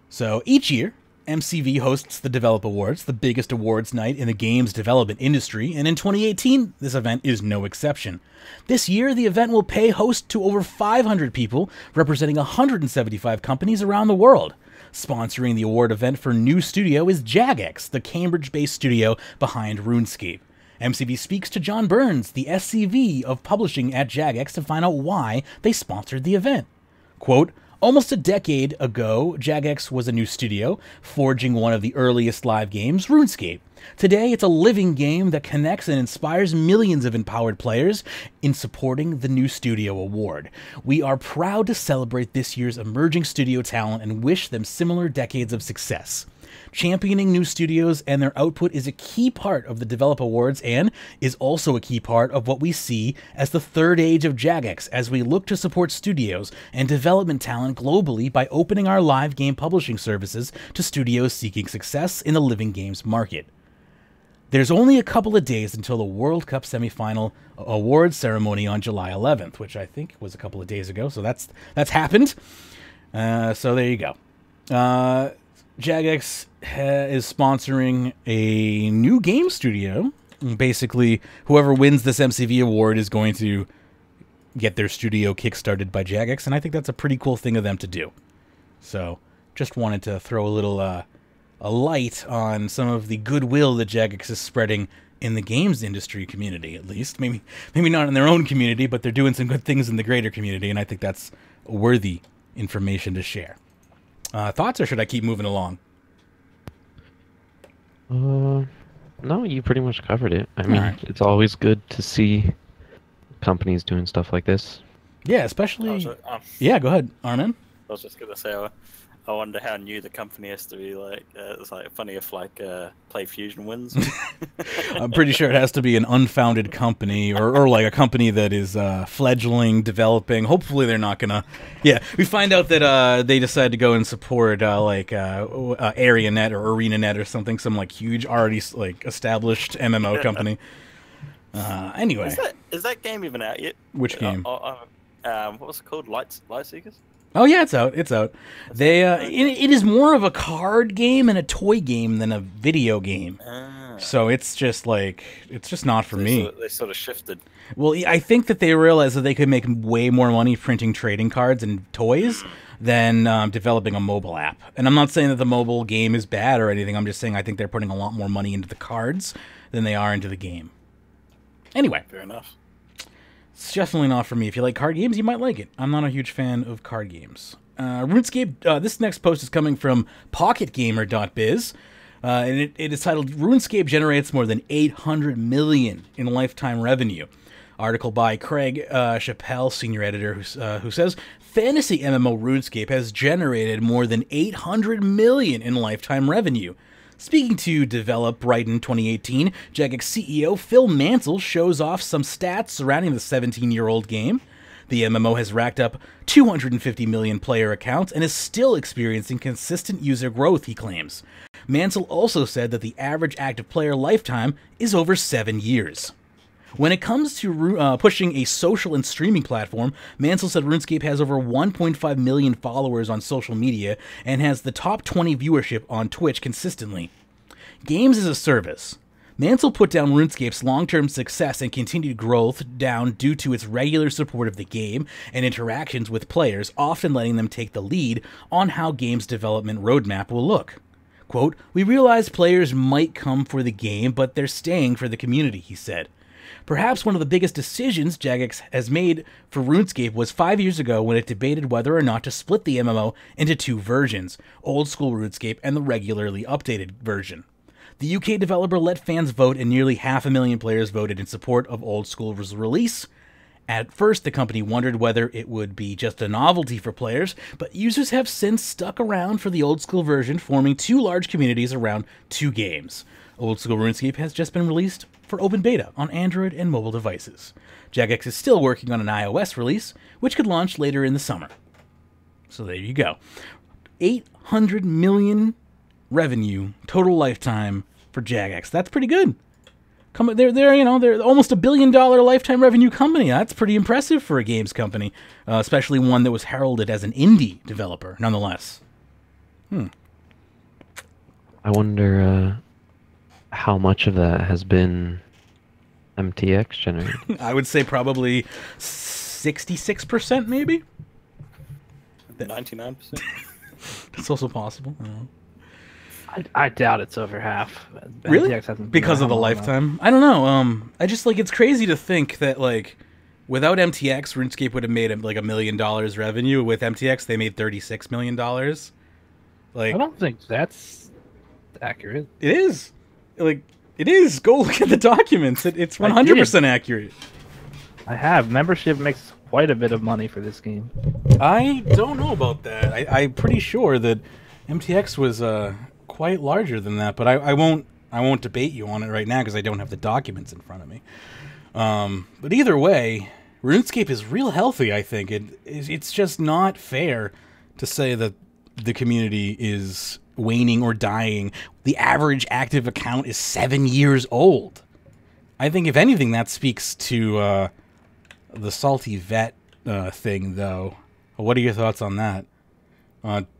So each year, MCV hosts the Develop Awards, the biggest awards night in the games development industry, and in 2018, this event is no exception. This year, the event will pay host to over 500 people, representing 175 companies around the world. Sponsoring the award event for new studio is Jagex, the Cambridge-based studio behind RuneScape. MCV speaks to John Burns, the SCV of publishing at Jagex, to find out why they sponsored the event. Quote, Almost a decade ago, Jagex was a new studio, forging one of the earliest live games, RuneScape. Today, it's a living game that connects and inspires millions of empowered players in supporting the New Studio Award. We are proud to celebrate this year's emerging studio talent and wish them similar decades of success. Championing new studios and their output is a key part of the Develop Awards and is also a key part of what we see as the third age of Jagex as we look to support studios and development talent globally by opening our live game publishing services to studios seeking success in the living games market. There's only a couple of days until the World Cup semifinal awards ceremony on July 11th, which I think was a couple of days ago, so that's happened. So there you go. Jagex is sponsoring a new game studio. Basically, whoever wins this MCV award is going to get their studio kickstarted by Jagex, and I think that's a pretty cool thing of them to do. So, just wanted to throw a little a light on some of the goodwill that Jagex is spreading in the games industry community, at least. Maybe not in their own community, but they're doing some good things in the greater community, and I think that's worthy information to share. Thoughts, or should I keep moving along? No, you pretty much covered it. I mean, It's always good to see companies doing stuff like this. Yeah, especially... yeah, go ahead, Armin. I was just going to say, I wonder how new the company has to be. Like, it's like funny if like Play Fusion wins. I'm pretty sure it has to be an unfounded company or like a company that is fledgling, developing. Hopefully, they're not gonna. Yeah, we find out that they decide to go and support AreaNet or ArenaNet or something, some like huge already like established MMO company. Anyway, is that game even out yet? Which game? What was it called? Lightseekers? Oh yeah, it's out. It's out. It is more of a card game and a toy game than a video game. So it's just not for me. They sort of shifted. Well, I think that they realized that they could make way more money printing trading cards and toys than developing a mobile app. And I'm not saying that the mobile game is bad or anything. I'm just saying I think they're putting a lot more money into the cards than they are into the game. Anyway. Fair enough. It's definitely not for me. If you like card games, you might like it. I'm not a huge fan of card games. RuneScape, this next post is coming from PocketGamer.biz, and it is titled, RuneScape generates more than $800 million in lifetime revenue. Article by Craig Chappelle, senior editor, who says, Fantasy MMO RuneScape has generated more than $800 million in lifetime revenue. Speaking to Develop Brighton 2018, Jagex CEO Phil Mansell shows off some stats surrounding the 17-year-old game. The MMO has racked up 250 million player accounts and is still experiencing consistent user growth, he claims. Mansell also said that the average active player lifetime is over 7 years. When it comes to pushing a social and streaming platform, Mansell said RuneScape has over 1.5 million followers on social media and has the top 20 viewership on Twitch consistently. Games as a service. Mansell put down RuneScape's long-term success and continued growth down due to its regular support of the game and interactions with players, often letting them take the lead on how games development roadmap will look. Quote, "We realize players might come for the game, but they're staying for the community," he said. Perhaps one of the biggest decisions Jagex has made for RuneScape was 5 years ago when it debated whether or not to split the MMO into two versions, Old School RuneScape and the regularly updated version. The UK developer let fans vote and nearly 500,000 players voted in support of Old School's release. At first, the company wondered whether it would be just a novelty for players, but users have since stuck around for the Old School version, forming two large communities around two games. Old School RuneScape has just been released for open beta on Android and mobile devices. Jagex is still working on an iOS release, which could launch later in the summer. So there you go. 800 million revenue total lifetime for Jagex. That's pretty good. They're almost $1 billion lifetime revenue company. That's pretty impressive for a games company, especially one that was heralded as an indie developer, nonetheless. I wonder how much of that has been MTX generated. I would say probably 66%, maybe. 99%. That's also possible. I don't know. I doubt it's over half. Really? MTX hasn't been Because of the around long lifetime? I don't know. I just it's crazy to think that Without MTX, RuneScape would have made like $1 million revenue. With MTX, they made $36 million. Like, I don't think that's accurate. it is. Like, it is. Go look at the documents. It's 100% accurate. I have. Membership makes quite a bit of money for this game. I don't know about that. I'm pretty sure that MTX was quite larger than that, but I won't debate you on it right now because I don't have the documents in front of me. But either way, RuneScape is real healthy, I think. It's just not fair to say that the community is waning or dying. The average active account is 7 years old. I think, if anything, that speaks to the salty vet thing, though. What are your thoughts on that?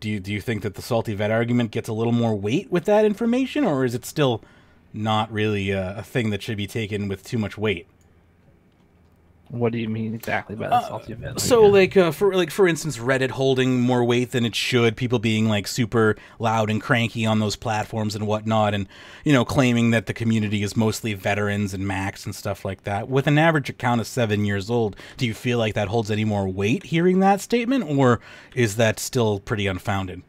Do you think that the salty vet argument gets a little more weight with that information, or is it still not really a thing that should be taken with too much weight? What do you mean exactly by the salty vet? So, for instance, Reddit holding more weight than it should, people being like super loud and cranky on those platforms and whatnot, and claiming that the community is mostly veterans and Macs and stuff like that. With an average account of 7 years old, do you feel like that holds any more weight hearing that statement, or is that still pretty unfounded?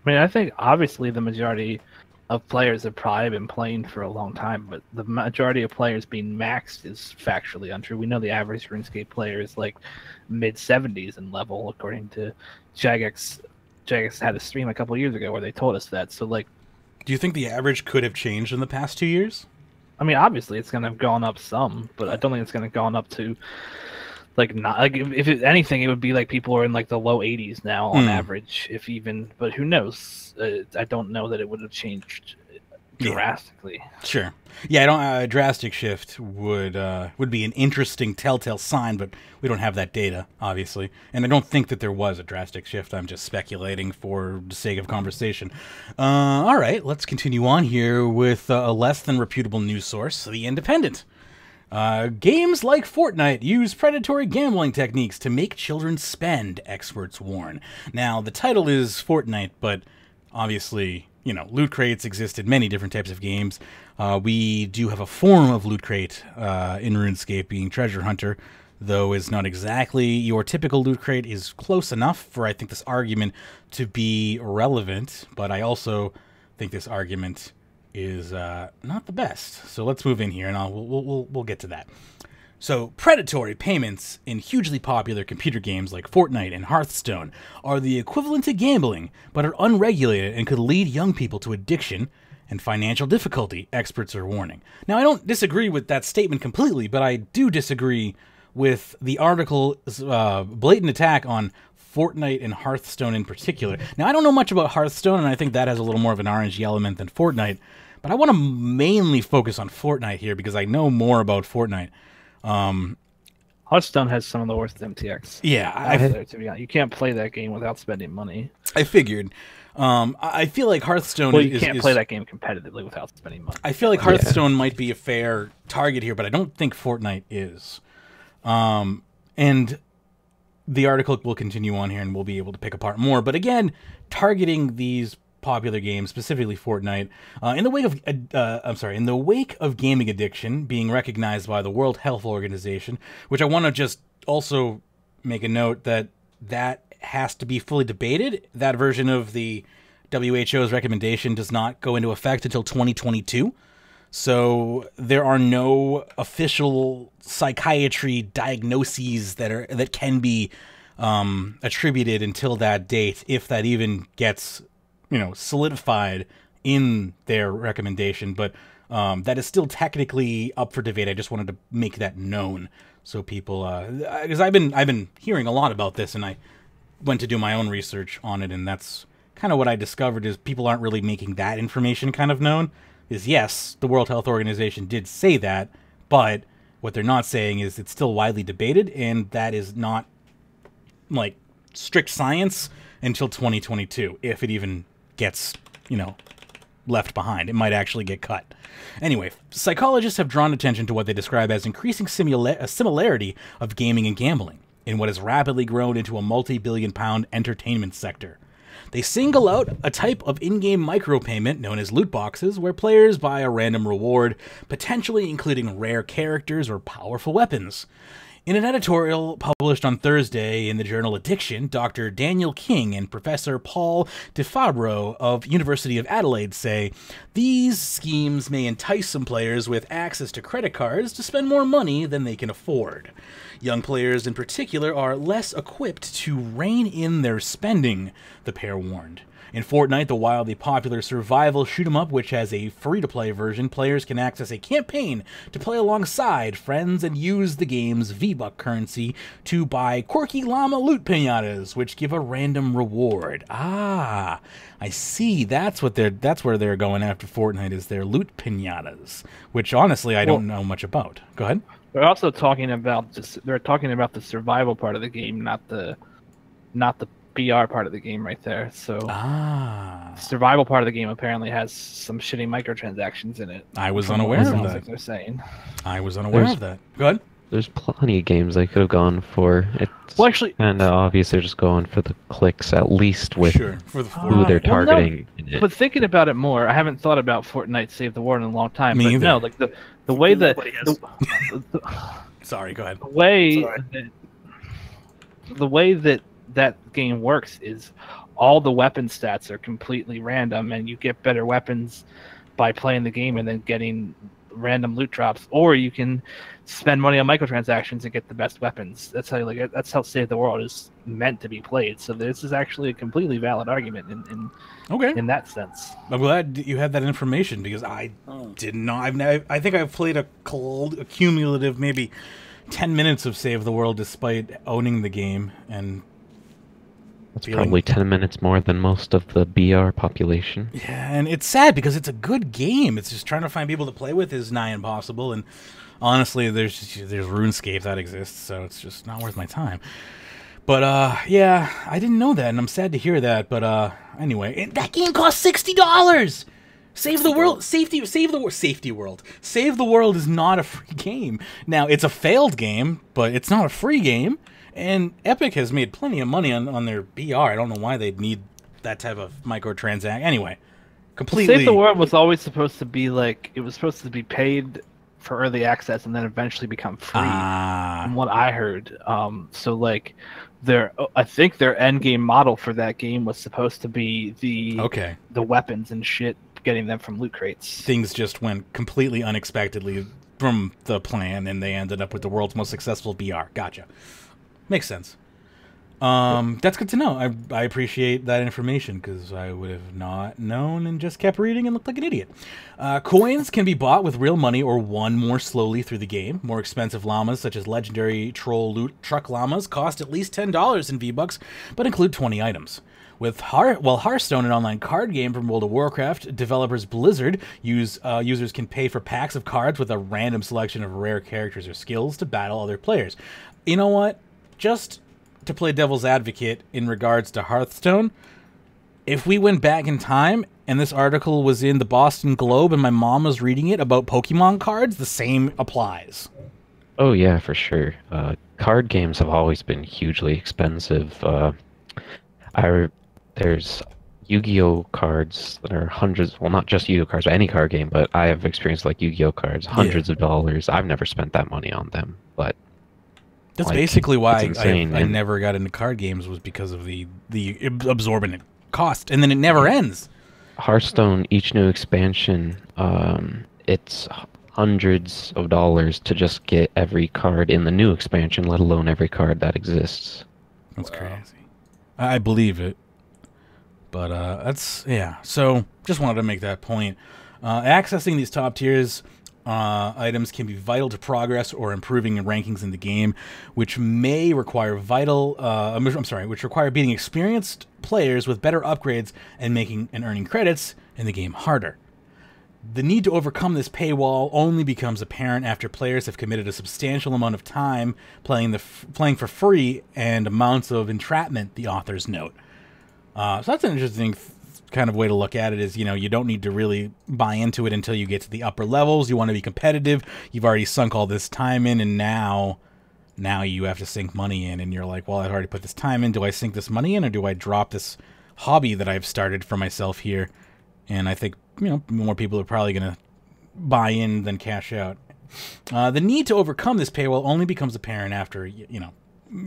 I mean, I think obviously the majority of players have probably been playing for a long time, but the majority of players being maxed is factually untrue. We know the average RuneScape player is like mid-70s in level, according to Jagex. Jagex had a stream a couple years ago where they told us that. So, like, do you think the average could have changed in the past 2 years? I mean, obviously it's going to have gone up some, but I don't think it's going to have gone up to like, not like, if anything, it would be like people are in like the low 80s now on average, if even. But who knows? I don't know that it would have changed drastically. Yeah. Sure. Yeah, a drastic shift would be an interesting telltale sign, but we don't have that data, obviously. And I don't think that there was a drastic shift. I'm just speculating for the sake of conversation. All right, let's continue on here with a less than reputable news source, The Independent. Games like Fortnite use predatory gambling techniques to make children spend, experts warn. Now, the title is Fortnite, but obviously, loot crates exist in many different types of games. We do have a form of loot crate in RuneScape, being Treasure Hunter, though is not exactly your typical loot crate, is close enough for, I think, this argument to be relevant, but I also think this argument is not the best. So let's move in here, and we'll get to that. So, predatory payments in hugely popular computer games like Fortnite and Hearthstone are the equivalent to gambling, but are unregulated and could lead young people to addiction and financial difficulty, experts are warning. Now, I don't disagree with that statement completely, but I do disagree with the article's blatant attack on Fortnite and Hearthstone in particular. Now, I don't know much about Hearthstone, and I think that has a little more of an RNG element than Fortnite, but I want to mainly focus on Fortnite here because I know more about Fortnite. Hearthstone has some of the worst MTX. Yeah, to be honest, you can't play that game without spending money. I figured. I feel like Hearthstone. Well, you can't play that game competitively without spending money. I feel like Hearthstone might be a fair target here, but I don't think Fortnite is. And the article will continue on here, and we'll be able to pick apart more. But again, targeting these popular games, specifically Fortnite, in the wake of gaming addiction being recognized by the World Health Organization, which I want to just also make a note that has to be fully debated. That version of the WHO's recommendation does not go into effect until 2022. So there are no official psychiatry diagnoses that can be attributed until that date, if that even gets solidified in their recommendation. But that is still technically up for debate. I just wanted to make that known so people, because I've been hearing a lot about this, and I went to do my own research on it, and that's kind of what I discovered is people aren't really making that information kind of known. Is yes, the World Health Organization did say that, but what they're not saying is it's still widely debated, and that is not like strict science until 2022, if it even gets, left behind. It might actually get cut. Anyway, psychologists have drawn attention to what they describe as increasing similarity of gaming and gambling in what has rapidly grown into a multi-billion-pound entertainment sector. They single out a type of in-game micropayment known as loot boxes, where players buy a random reward, potentially including rare characters or powerful weapons. In an editorial published on Thursday in the journal Addiction, Dr. Daniel King and Professor Paul DeFabro of University of Adelaide say these schemes may entice some players with access to credit cards to spend more money than they can afford. Young players in particular are less equipped to rein in their spending, the pair warned. In Fortnite, the wildly popular survival shoot-'em-up, which has a free-to-play version, players can access a campaign to play alongside friends and use the game's V-Buck currency to buy quirky llama loot pinatas, which give a random reward. Ah, I see. That's where they're going after Fortnite, is their loot pinatas, which honestly I don't know much about. Go ahead. They're also talking about this. They're talking about the survival part of the game, not the BR part of the game right there. So survival part of the game apparently has some shitty microtransactions in it. I was unaware of that. Like they're saying. I was unaware of that. Go ahead. There's plenty of games they could have gone for. It's well, actually, kind of obvious they're just going for the clicks, at least with for the who they're targeting. No, but thinking about it more, I haven't thought about Fortnite Save the World in a long time. Me but either. no, like the way that sorry, go ahead. The way that game works is all the weapon stats are completely random, and you get better weapons by playing the game and then getting random loot drops, or you can spend money on microtransactions and get the best weapons. That's how Save the World is meant to be played. So this is actually a completely valid argument in that sense. I'm glad you had that information because I did not. I think I've played a cumulative maybe 10 minutes of Save the World despite owning the game, and it's probably 10 minutes more than most of the BR population. Yeah, and it's sad because it's a good game. It's just trying to find people to play with is nigh impossible, and honestly, there's RuneScape that exists, so it's just not worth my time. But yeah, I didn't know that, and I'm sad to hear that. But anyway, that game costs $60. Save the World, Safety World. Save the World is not a free game. Now, it's a failed game, but it's not a free game. And Epic has made plenty of money on their BR. I don't know why they'd need that type of microtransaction. Anyway, completely. Save the World was always supposed to be like, it was supposed to be paid for early access and then eventually become free, from what I heard. So like, I think their end game model for that game was supposed to be the weapons and shit, getting them from loot crates. Things just went completely unexpectedly from the plan, and they ended up with the world's most successful BR. Gotcha. Makes sense. That's good to know. I appreciate that information because I would have not known and just kept reading and looked like an idiot. Coins can be bought with real money or won more slowly through the game. More expensive llamas, such as legendary troll loot truck llamas, cost at least $10 in V-Bucks, but include 20 items. While Hearthstone, an online card game from World of Warcraft, developers Blizzard users can pay for packs of cards with a random selection of rare characters or skills to battle other players. You know what? Just to play devil's advocate in regards to Hearthstone, if we went back in time and this article was in the Boston Globe and my mom was reading it about Pokemon cards, the same applies. Oh yeah, for sure. Card games have always been hugely expensive. There's Yu-Gi-Oh cards that are hundreds, well, not just Yu-Gi-Oh cards, but any card game, but I have experienced like Yu-Gi-Oh cards, hundreds of dollars. I've never spent that money on them, but that's basically why I never got into card games, was because of the absorbent cost, and then it never ends. Hearthstone, each new expansion, it's hundreds of dollars to just get every card in the new expansion, let alone every card that exists. That's crazy. I believe it. But that's, yeah. So just wanted to make that point. Accessing these top tiers items can be vital to progress or improving in rankings in the game, which may require which require beating experienced players with better upgrades and making and earning credits in the game harder. The need to overcome this paywall only becomes apparent after players have committed a substantial amount of time playing for free and amounts of entrapment, the authors note. So that's an interesting kind of way to look at it, is, you know, you don't need to really buy into it until you get to the upper levels. You want to be competitive. You've already sunk all this time in, and now you have to sink money in, and you're like, well, I've already put this time in. Do I sink this money in, or do I drop this hobby that I've started for myself here? And I think, you know, more people are probably going to buy in than cash out. The need to overcome this paywall only becomes apparent after,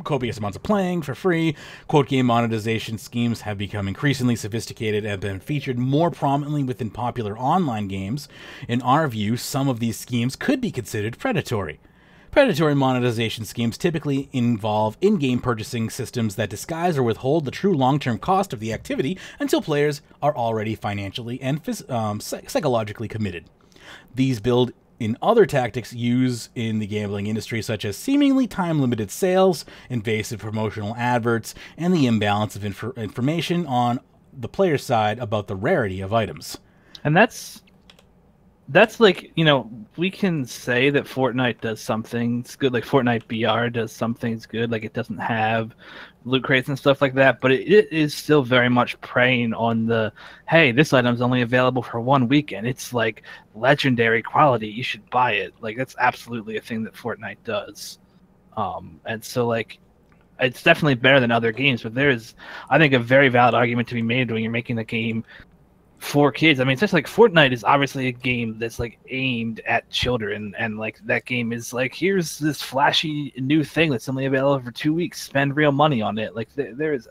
copious amounts of playing for free. Quote, game monetization schemes have become increasingly sophisticated and have been featured more prominently within popular online games. In our view, some of these schemes could be considered predatory. Predatory monetization schemes typically involve in-game purchasing systems that disguise or withhold the true long-term cost of the activity until players are already financially and psychologically committed. These build in other tactics used in the gambling industry, such as seemingly time-limited sales, invasive promotional adverts, and the imbalance of information on the player's side about the rarity of items. And that's like, we can say that Fortnite does something good, like Fortnite BR does some things good, like it doesn't have loot crates and stuff like that, but it is still very much preying on the, hey, this item's only available for 1 weekend. It's like legendary quality. You should buy it. Like, that's absolutely a thing that Fortnite does. And so, like, it's definitely better than other games, but there is, I think, a very valid argument to be made when you're making the game for kids. I mean, it's just like Fortnite is obviously a game that's like aimed at children, and like that game is like, here's this flashy new thing that's only available for 2 weeks. Spend real money on it. Like there is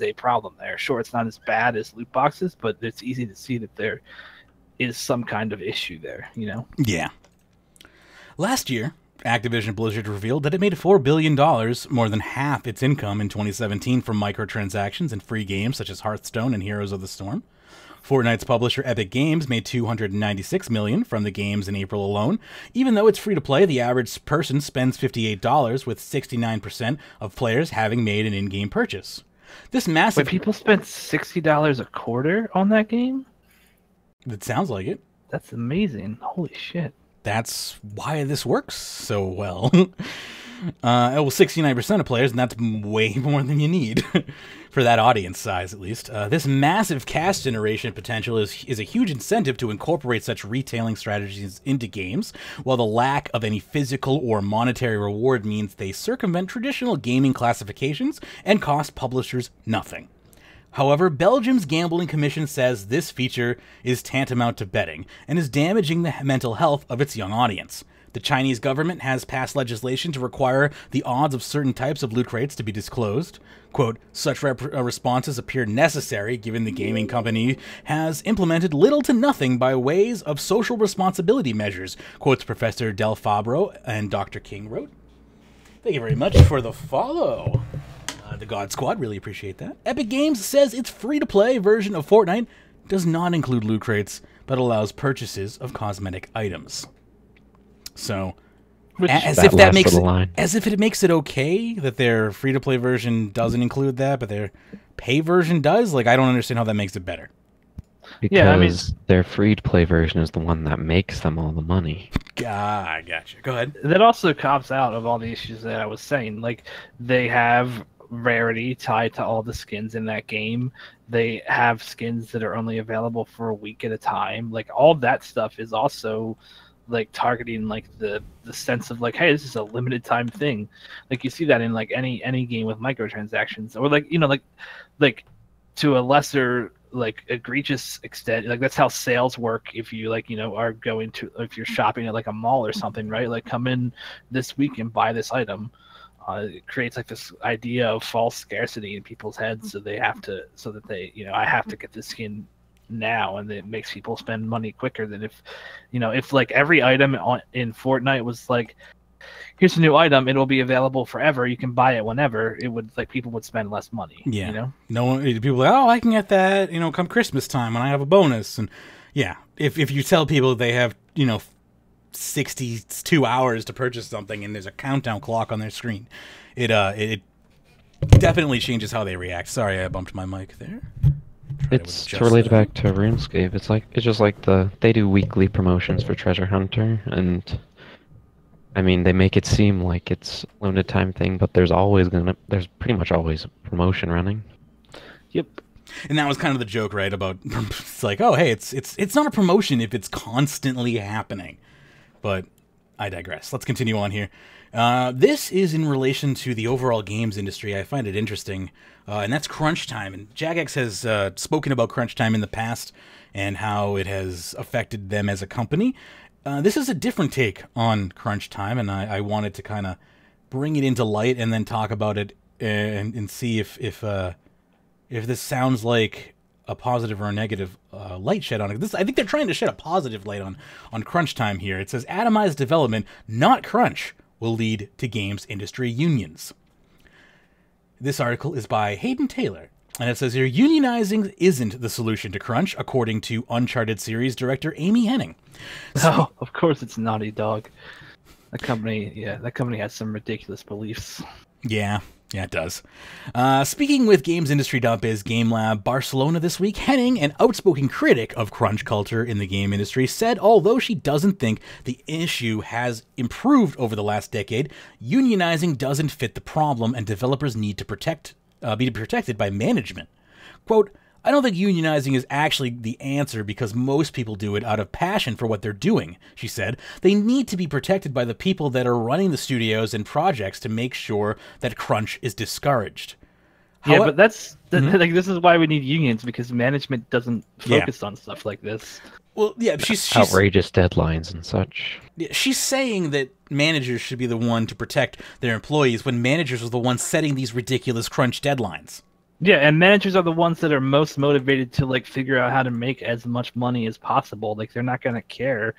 a problem there. Sure, it's not as bad as loot boxes, but it's easy to see that there is some kind of issue there. Yeah. Last year, Activision Blizzard revealed that it made $4 billion, more than half its income in 2017 from microtransactions and free games such as Hearthstone and Heroes of the Storm. Fortnite's publisher Epic Games made $296 million from the games in April alone. Even though it's free to play, the average person spends $58, with 69% of players having made an in-game purchase. This massive... Wait, people spent $60 a quarter on that game? It sounds like it. That's amazing. Holy shit. That's why this works so well. 69% of players, and that's way more than you need for that audience size, at least. This massive cash generation potential is a huge incentive to incorporate such retailing strategies into games, while the lack of any physical or monetary reward means they circumvent traditional gaming classifications and cost publishers nothing. However, Belgium's Gambling Commission says this feature is tantamount to betting and is damaging the mental health of its young audience. The Chinese government has passed legislation to require the odds of certain types of loot crates to be disclosed. Quote, such responses appear necessary given the gaming company has implemented little to nothing by ways of social responsibility measures, quotes Professor Del Fabro and Dr. King wrote. Thank you very much for the follow. The God Squad, really appreciate that. Epic Games says its free-to-play version of Fortnite does not include loot crates, but allows purchases of cosmetic items. So, as if it makes it okay that their free-to-play version doesn't include that, but their pay version does. Like, I don't understand how that makes it better. Because their free-to-play version is the one that makes them all the money. I gotcha. Go ahead. That also cops out of all the issues that I was saying. Like, they have rarity tied to all the skins in that game. They have skins that are only available for a week at a time. Like, all that stuff is also like targeting like the sense of like, hey, this is a limited time thing. Like, you see that in like any game with microtransactions, or like, like to a lesser like egregious extent, like that's how sales work. If you like, are going to, if you're shopping at like a mall or something, right? Like, come in this week and buy this item. It creates like this idea of false scarcity in people's heads, so they have to, so that they, I have to get this skin now, and it makes people spend money quicker than if, if like every item in Fortnite was like, here's a new item, it'll be available forever, you can buy it whenever. It would, like, people would spend less money. Yeah, no one, people are like, oh, I can get that, come Christmas time when I have a bonus. And yeah, if you tell people they have 62 hours to purchase something and there's a countdown clock on their screen, it definitely changes how they react. Sorry, I bumped my mic there. It's to relate back to RuneScape. It's just like they do weekly promotions for Treasure Hunter, and I mean, they make it seem like it's a limited time thing, but there's pretty much always a promotion running. Yep. And that was kind of the joke, right? About it's like, oh, hey, it's not a promotion if it's constantly happening. But I digress. Let's continue on here. This is in relation to the overall games industry. I find it interesting, and that's crunch time. And Jagex has spoken about crunch time in the past and how it has affected them as a company. This is a different take on crunch time, and I wanted to kind of bring it into light and then talk about it and see if this sounds like a positive or a negative light shed on it. I think they're trying to shed a positive light on crunch time here. It says atomized development, not crunch, will lead to games industry unions. This article is by Hayden Taylor, and it says here, unionizing isn't the solution to crunch, according to Uncharted series director Amy Hennig. Oh, of course it's Naughty Dog. That company has some ridiculous beliefs. Yeah, it does. Speaking with GamesIndustry.biz Game Lab Barcelona this week, Hennig, an outspoken critic of crunch culture in the game industry, said although she doesn't think the issue has improved over the last decade, unionizing doesn't fit the problem and developers need to be protected by management. Quote, I don't think unionizing is actually the answer because most people do it out of passion for what they're doing, she said. They need to be protected by the people that are running the studios and projects to make sure that crunch is discouraged. Yeah, but that's like this is why we need unions, because management doesn't focus on stuff like this. Well, yeah, she's outrageous deadlines and such. She's saying that managers should be the one to protect their employees when managers are the ones setting these ridiculous crunch deadlines. Yeah, and managers are the ones that are most motivated to like figure out how to make as much money as possible. Like they're not going to care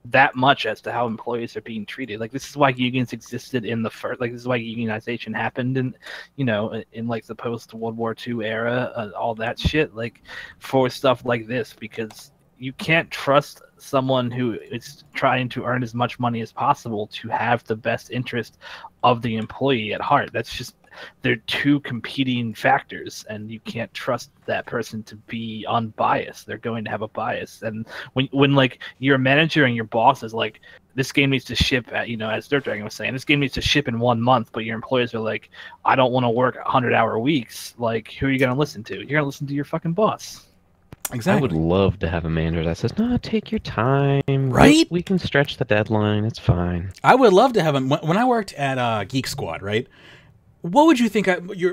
that much as to how employees are being treated. Like this is why unions existed in the first. Like this is why unionization happened in, in like the post World War II era, all that shit. Like for stuff like this, because you can't trust someone who is trying to earn as much money as possible to have the best interest of the employee at heart. That's just, they're two competing factors, and you can't trust that person to be unbiased. They're going to have a bias. And when like your manager and your boss is like, this game needs to ship at, as DerpDragon was saying, this game needs to ship in 1 month, but your employees are like, I don't want to work 100-hour weeks. Like, who are you going to listen to? You're going to listen to your fucking boss. Exactly. I would love to have a manager that says, no, take your time. Right? We can stretch the deadline. It's fine. I would love to have him. When I worked at Geek Squad, right? What would you think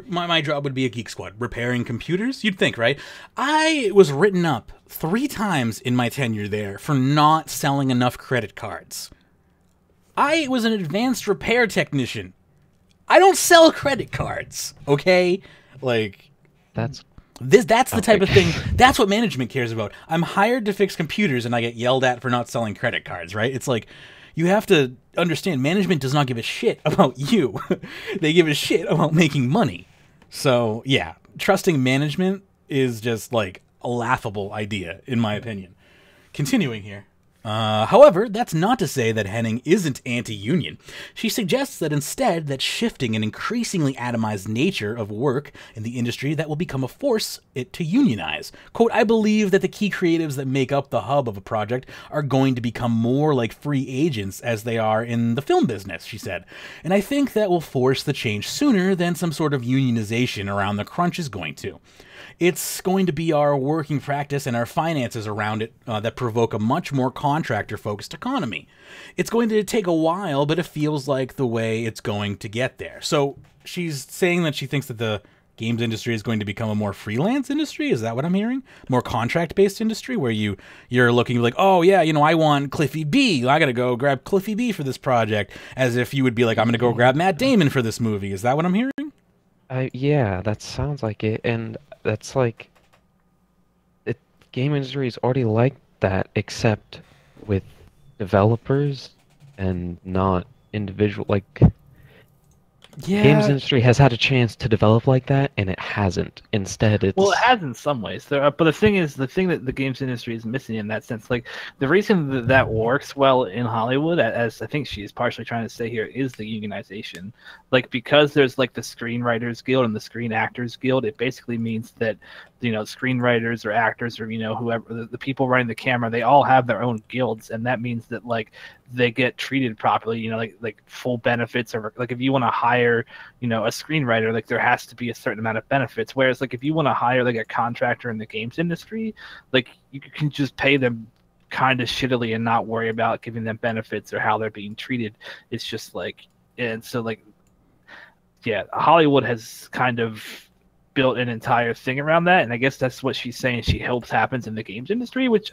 my job would be at Geek Squad? Repairing computers? You'd think, right? I was written up 3 times in my tenure there for not selling enough credit cards. I was an advanced repair technician. I don't sell credit cards, okay? Like... That's the type of thing, that's what management cares about. I'm hired to fix computers and I get yelled at for not selling credit cards, right? It's like, you have to understand, management does not give a shit about you. They give a shit about making money. So, yeah, trusting management is just like a laughable idea, in my opinion. Continuing here. However, that's not to say that Hennig isn't anti-union. She suggests that instead, that shifting an increasingly atomized nature of work in the industry that will become a force it to unionize. Quote, I believe that the key creatives that make up the hub of a project are going to become more like free agents as they are in the film business, she said. And I think that will force the change sooner than some sort of unionization around the crunch is going to. It's going to be our working practice and our finances around it that provoke a much more contractor-focused economy. It's going to take a while, but it feels like the way it's going to get there. So she's saying that she thinks that the games industry is going to become a more freelance industry? Is that what I'm hearing? More contract-based industry where you're looking like, oh yeah, I want Cliffy B. I got to go grab Cliffy B for this project. As if you would be like, I'm going to go grab Matt Damon for this movie. Is that what I'm hearing? Yeah, that sounds like it. And that's like, game industry is already like that, except with developers and not individual. Like, yeah, games industry has had a chance to develop like that, and it hasn't. Instead, it's it has in some ways. But the thing that the games industry is missing in that sense, like the reason that works well in Hollywood, as I think she's partially trying to say here, is the unionization. Like, because there's like the Screenwriters Guild and the Screen Actors Guild, it basically means that screenwriters or actors or whoever the people running the camera, they all have their own guilds, and that means that like they get treated properly, like full benefits, or like if you want to hire a screenwriter, like there has to be a certain amount of benefits, whereas like if you want to hire like a contractor in the games industry, like you can just pay them kind of shittily and not worry about giving them benefits or how they're being treated. It's just like, and so like, yeah, Hollywood has kind of built an entire thing around that, and I guess that's what she's saying she hopes happens in the games industry, which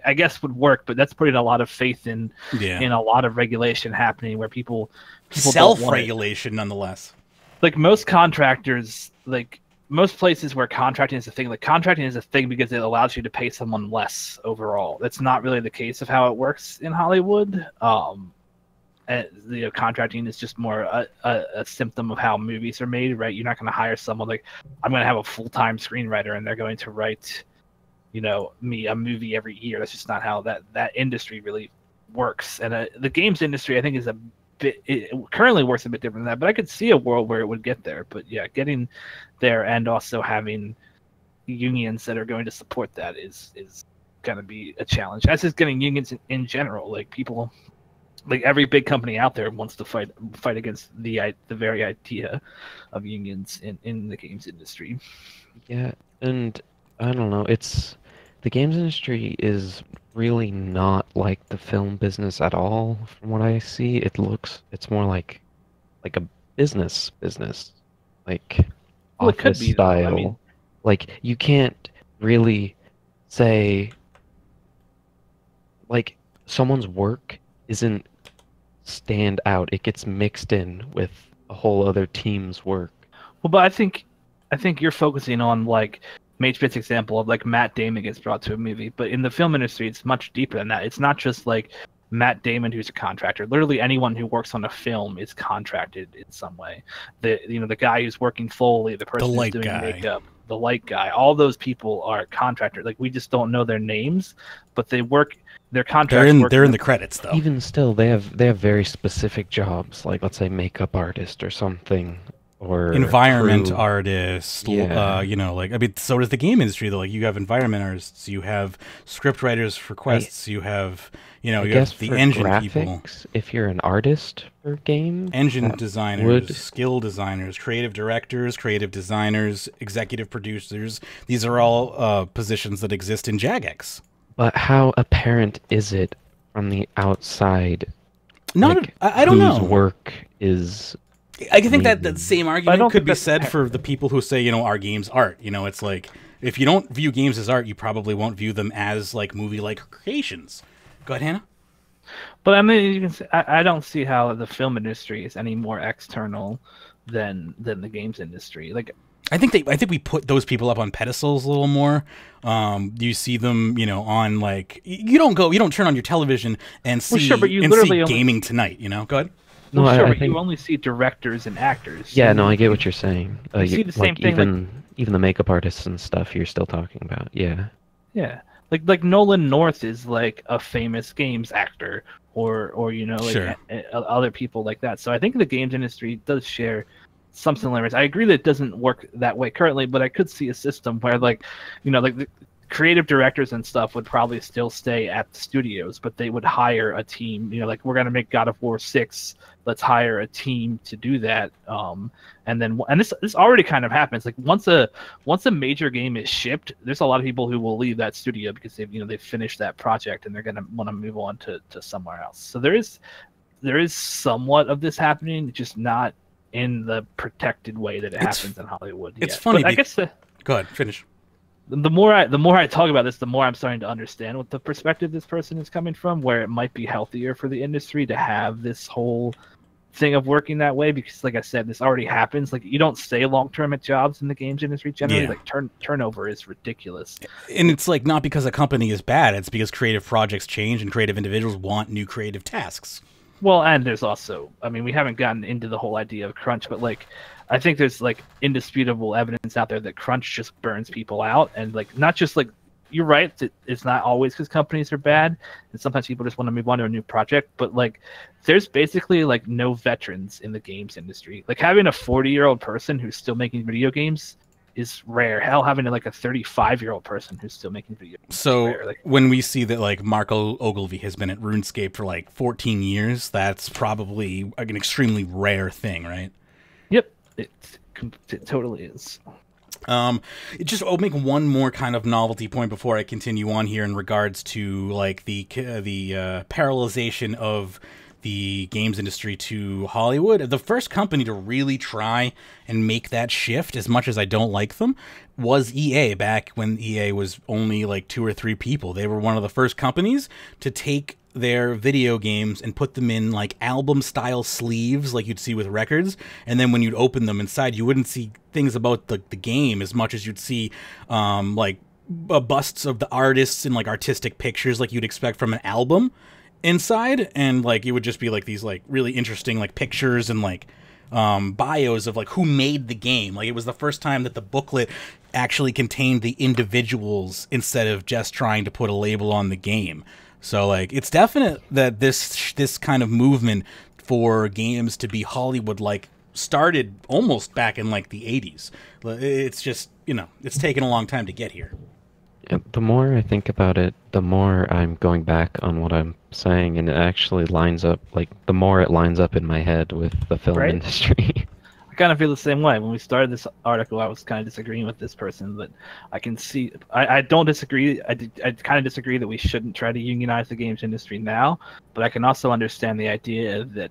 I guess would work, but that's putting a lot of faith in a lot of regulation happening where people self-regulation nonetheless. Like most contractors, like most places where contracting is a thing, like contracting is a thing because it allows you to pay someone less overall. That's not really the case of how it works in Hollywood. Contracting is just more a symptom of how movies are made, right? You're not going to hire someone like, I'm going to have a full-time screenwriter and they're going to write, me a movie every year. That's just not how that industry really works. And the games industry, I think, is it currently works a bit different than that, but I could see a world where it would get there. But yeah, getting there and also having unions that are going to support that is going to be a challenge. As is getting unions in general. Like people, like every big company out there wants to fight against the very idea of unions in the games industry. Yeah, and I don't know, the games industry is really not like the film business at all. From what I see, it's more like a business, like well, office it could be, style. I mean, like you can't really say like someone's work isn't stand out. It gets mixed in with a whole other team's work. Well, but I think you're focusing on like Magebit's example of like Matt Damon gets brought to a movie, but in the film industry, it's much deeper than that. It's not just like Matt Damon who's a contractor. Literally anyone who works on a film is contracted in some way. The guy who's working Foley, the person who's doing makeup, the light guy, all those people are contractors. Like we just don't know their names, but they work. Their contracts. They're in the credits though. Even still, they have very specific jobs, like let's say makeup artist or something. Or environment crew. Artists, Yeah. So does the game industry though. Like you have environment artists, you have script writers for quests, you have, you have the engine graphics, people. If you're an artist for game, Engine designers, skill designers, creative directors, creative designers, executive producers. These are all positions that exist in Jagex. But how apparent is it from the outside? I don't know. Whose work is. I think that same argument could be said for the people who say, our game's art. It's like, if you don't view games as art, you probably won't view them as like movie-like creations. Go ahead, Hannah. But I mean, you can say, I don't see how the film industry is any more external than the games industry. Like, I think we put those people up on pedestals a little more. You see them, on like you don't turn on your television and see Gaming Tonight. Go ahead. No, sure, but you only see directors and actors. Yeah, no, I get what you're saying. You see the same thing. Even the makeup artists and stuff you're still talking about. Yeah. Yeah, like Nolan North is like a famous games actor, or sure. Other people like that. So I think the games industry does share some similarities. I agree that it doesn't work that way currently, but I could see a system where like the creative directors and stuff would probably still stay at the studios, but they would hire a team. Like we're gonna make God of War 6. Let's hire a team to do that. And this already kind of happens. Like once a major game is shipped, there's a lot of people who will leave that studio because they've finished that project and they're gonna want to move on to somewhere else. So there is somewhat of this happening, just not in the protected way that it happens in Hollywood. It's funny. But I guess go ahead, finish. The more I talk about this, the more I'm starting to understand what the perspective this person is coming from, where it might be healthier for the industry to have this whole thing of working that way, because like I said, this already happens. Like you don't stay long-term at jobs in the games industry generally. Like turnover is ridiculous. And it's like not because a company is bad, it's because creative projects change and creative individuals want new creative tasks. Well, and there's also, I mean, we haven't gotten into the whole idea of crunch, but like I think there's like indisputable evidence out there that crunch just burns people out. And like not just like, you're right, it's not always because companies are bad, and sometimes people just want to move on to a new project, but like there's basically like no veterans in the games industry. Like having a 40-year-old person who's still making video games is rare. Hell, having like a 35-year-old person who's still making video games so is rare. Like, when we see that like Marco Ogilvy has been at RuneScape for like 14 years, that's probably an extremely rare thing, right? Yep, it totally is. I'll make one more kind of novelty point before I continue on here in regards to like the parallelization of the games industry to Hollywood. The first company to really try and make that shift, as much as I don't like them, was EA, back when EA was only like 2 or 3 people. They were one of the first companies to take their video games and put them in like album style sleeves like you'd see with records, and then when you'd open them inside, you wouldn't see things about the game as much as you'd see like busts of the artists and like artistic pictures like you'd expect from an album inside, and like it would just be like these like really interesting like pictures and like bios of like who made the game. Like it was the first time that the booklet actually contained the individuals instead of just trying to put a label on the game. So like it's definite that this kind of movement for games to be Hollywood like started almost back in like the 80s. It's just, you know, it's taken a long time to get here. The more I think about it, the more I'm going back on what I'm saying, and it actually lines up, like, the more it lines up in my head with the film industry. I kind of feel the same way. When we started this article, I was kind of disagreeing with this person, but I can see, I don't disagree. I kind of disagree that we shouldn't try to unionize the games industry now, but I can also understand the idea that,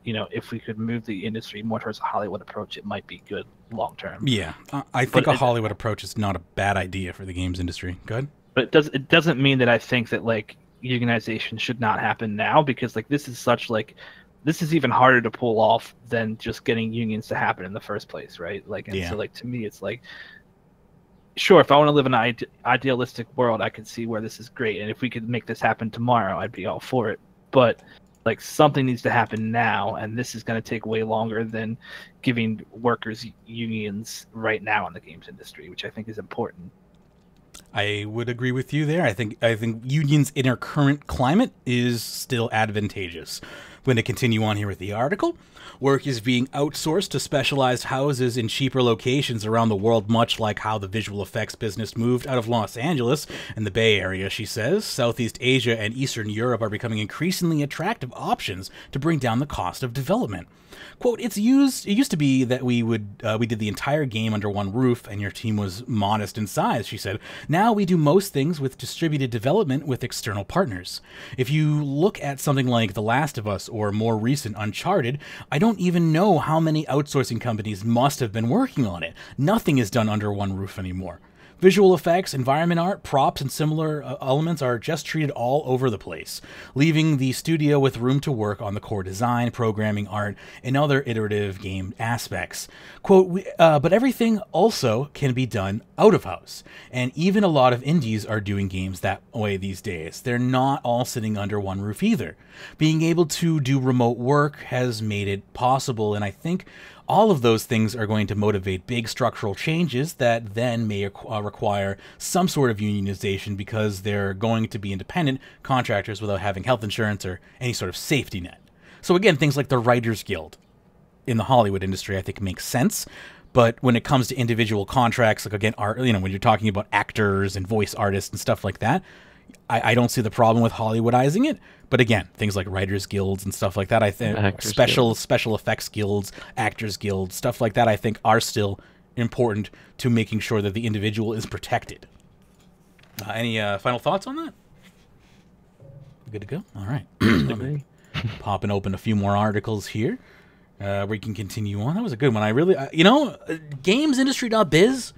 you know, if we could move the industry more towards a Hollywood approach, it might be good long term. Yeah, I think a Hollywood approach is not a bad idea for the games industry. Good. But it doesn't mean that I think that like unionization should not happen now, because like this is even harder to pull off than just getting unions to happen in the first place, right? Like, and so like to me, it's like, sure, if I want to live in an idealistic world, I could see where this is great, and if we could make this happen tomorrow, I'd be all for it. But like something needs to happen now, and this is going to take way longer than giving workers unions right now in the games industry, which I think is important. I would agree with you there. I think unions in our current climate is still advantageous. I'm going to continue on here with the article. Work is being outsourced to specialized houses in cheaper locations around the world, much like how the visual effects business moved out of Los Angeles and the Bay Area, she says. Southeast Asia and Eastern Europe are becoming increasingly attractive options to bring down the cost of development. Quote, it used to be that we did the entire game under one roof and your team was modest in size, she said. Now we do most things with distributed development with external partners. If you look at something like The Last of Us or more recent Uncharted, I don't even know how many outsourcing companies must have been working on it. Nothing is done under one roof anymore. Visual effects, environment art, props, and similar elements are just treated all over the place, leaving the studio with room to work on the core design, programming, art, and other iterative game aspects. Quote, but everything also can be done out of house, and even a lot of indies are doing games that way these days. They're not all sitting under one roof either. Being able to do remote work has made it possible, and I think all of those things are going to motivate big structural changes that then may require some sort of unionization, because they're going to be independent contractors without having health insurance or any sort of safety net. So again, things like the Writers Guild in the Hollywood industry I think makes sense. But when it comes to individual contracts, like again, art, you know, when you're talking about actors and voice artists and stuff like that, I don't see the problem with Hollywoodizing it. But again, things like writers guilds and stuff like that, I think special effects guilds, actors guilds, stuff like that, I think are still important to making sure that the individual is protected. Any final thoughts on that? Good to go? All right. Popping open a few more articles here. We can continue on. That was a good one. I really, gamesindustry.biz,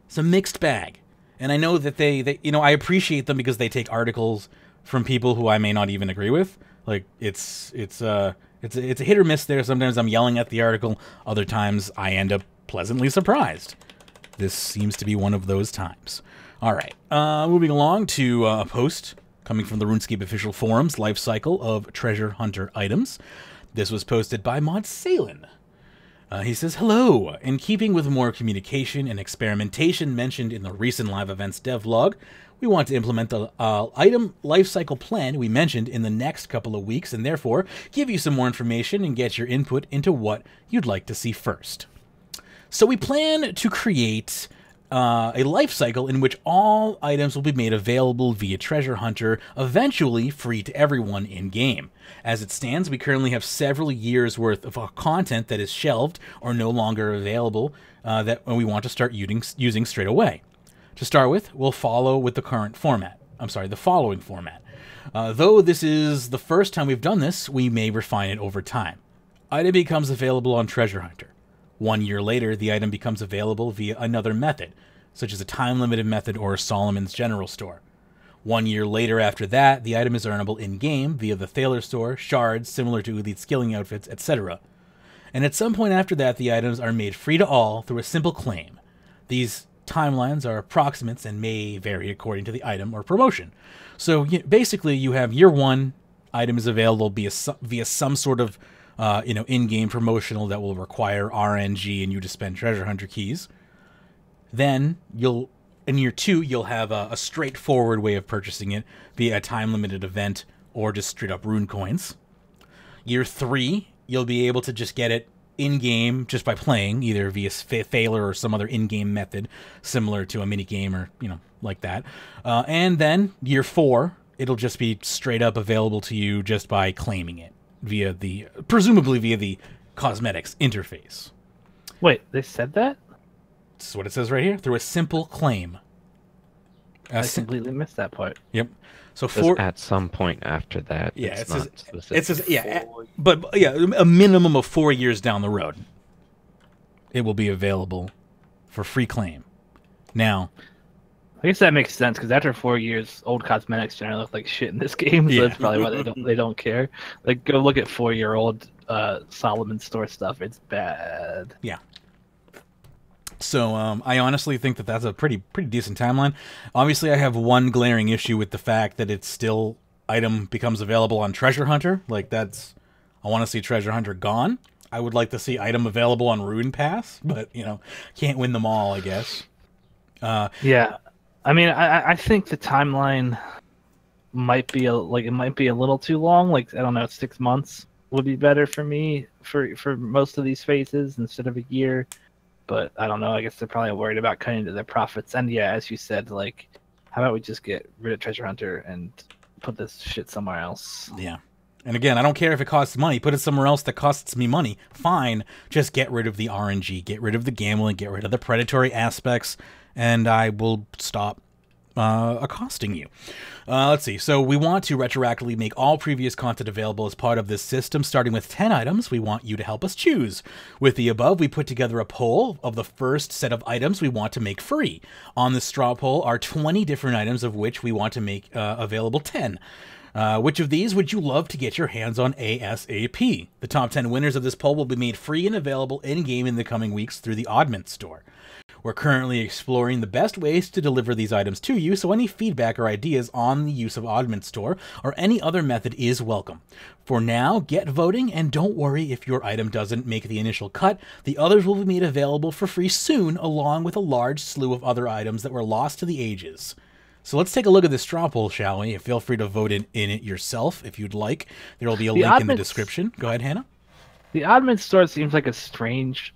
it's a mixed bag. And I know that they I appreciate them because they take articles from people who I may not even agree with. Like it's a hit or miss there. Sometimes I'm yelling at the article. Other times I end up pleasantly surprised. This seems to be one of those times. All right, moving along to a post coming from the RuneScape official forums, Lifecycle of Treasure Hunter Items. This was posted by Mod Salin. He says, hello. In keeping with more communication and experimentation mentioned in the recent live events devlog, we want to implement the item lifecycle plan we mentioned in the next couple of weeks, and therefore give you some more information and get your input into what you'd like to see first. So we plan to create a life cycle in which all items will be made available via Treasure Hunter, eventually free to everyone in-game. As it stands, we currently have several years' worth of content that is shelved or no longer available that we want to start using straight away. To start with, we'll follow with the current format. the following format. Though this is the first time we've done this, we may refine it over time. Item becomes available on Treasure Hunter. 1 year later, the item becomes available via another method, such as a time-limited method or Solomon's General Store. 1 year later after that, the item is earnable in-game via the Thaler Store, shards similar to elite skilling outfits, etc. And at some point after that, the items are made free to all through a simple claim. These timelines are approximates and may vary according to the item or promotion. So basically, you have year 1, item is available via some sort of in-game promotional that will require RNG and you to spend treasure hunter keys. Then in year 2, you'll have a straightforward way of purchasing it via a time-limited event or just straight-up rune coins. Year 3, you'll be able to just get it in-game just by playing, either via Thaler or some other in-game method similar to a minigame or, like that. And then year 4, it'll just be straight-up available to you just by claiming it presumably via the cosmetics interface. Wait, they said that? This is what it says right here. Through a simple claim. I completely missed that part. Yep. So at some point after that. Yeah, it's not specific. It says a minimum of 4 years down the road, it will be available for free claim. Now, I guess that makes sense because after 4 years, old cosmetics generally look like shit in this game, so that's probably why they don't care. Like, go look at 4-year-old Solomon Store stuff; it's bad. Yeah. So I honestly think that that's a pretty decent timeline. Obviously, I have one glaring issue with the fact that it's still item becomes available on Treasure Hunter. Like I want to see Treasure Hunter gone. I would like to see item available on Rune Pass, but can't win them all, I guess. Yeah. I mean, I think the timeline might be a little too long. Like, I don't know, 6 months would be better for me for most of these phases instead of a year. But I don't know. I guess they're probably worried about cutting into their profits. And yeah, as you said, like, how about we just get rid of Treasure Hunter and put this shit somewhere else? Yeah. And again, I don't care if it costs money. Put it somewhere else that costs me money. Fine. Just get rid of the RNG. Get rid of the gambling. Get rid of the predatory aspects. And I will stop accosting you. Let's see. So we want to retroactively make all previous content available as part of this system, starting with 10 items we want you to help us choose. With the above, we put together a poll of the first set of items we want to make free. On the straw poll are 20 different items of which we want to make available 10. Which of these would you love to get your hands on ASAP? The top 10 winners of this poll will be made free and available in-game in the coming weeks through the Oddment Store. We're currently exploring the best ways to deliver these items to you, so any feedback or ideas on the use of Oddment Store or any other method is welcome. For now, get voting, and don't worry if your item doesn't make the initial cut. The others will be made available for free soon, along with a large slew of other items that were lost to the ages. So let's take a look at this straw poll, shall we? Feel free to vote in it yourself if you'd like. There will be a link in the description. Go ahead, Hannah. The Oddment Store seems like a strange,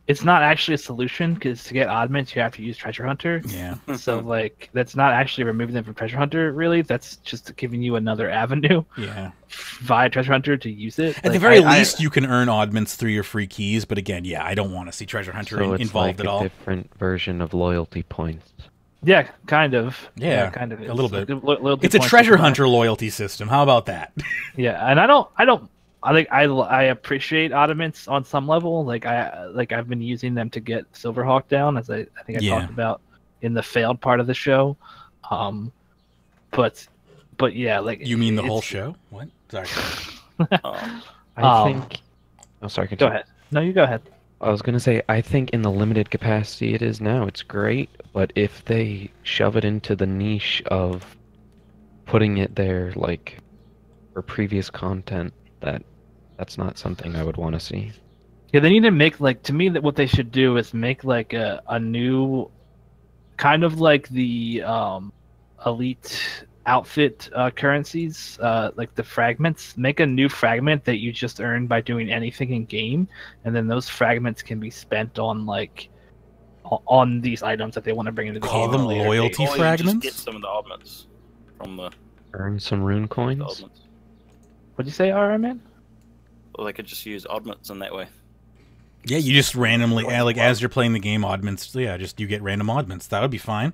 it's not actually a solution, because to get oddments you have to use Treasure Hunter. Yeah. So that's not actually removing them from Treasure Hunter, really. That's just giving you another avenue. Yeah. Via Treasure Hunter to use it. At the very least, you can earn oddments through your free keys. But again, yeah, I don't want to see Treasure Hunter involved at all. It's like a different version of loyalty points. Yeah, kind of. Yeah, kind of. A little bit. It's a Treasure Hunter loyalty system. How about that? Yeah, and I appreciate oddments on some level. I've been using them to get Silverhawk down, as I think I talked about in the failed part of the show. But yeah, you mean the whole show? What? Sorry. I think. Oh, sorry. Go ahead. No, you go ahead. I was gonna say, I think in the limited capacity it is now, it's great. But if they shove it into the niche of putting it there, for previous content, that's not something I would want to see. Yeah, they need to make to me that what they should do is make a new kind of the elite outfit currencies, the fragments. Make a new fragment that you just earn by doing anything in game, and then those fragments can be spent on on these items that they want to bring into the game. Call them loyalty fragments. Just get some of the oddments from the earn some rune coins. What'd you say, RM man? Well, they could just use oddments in that way. Yeah, you just randomly, as you're playing the game, oddments. Yeah, you get random oddments. That would be fine.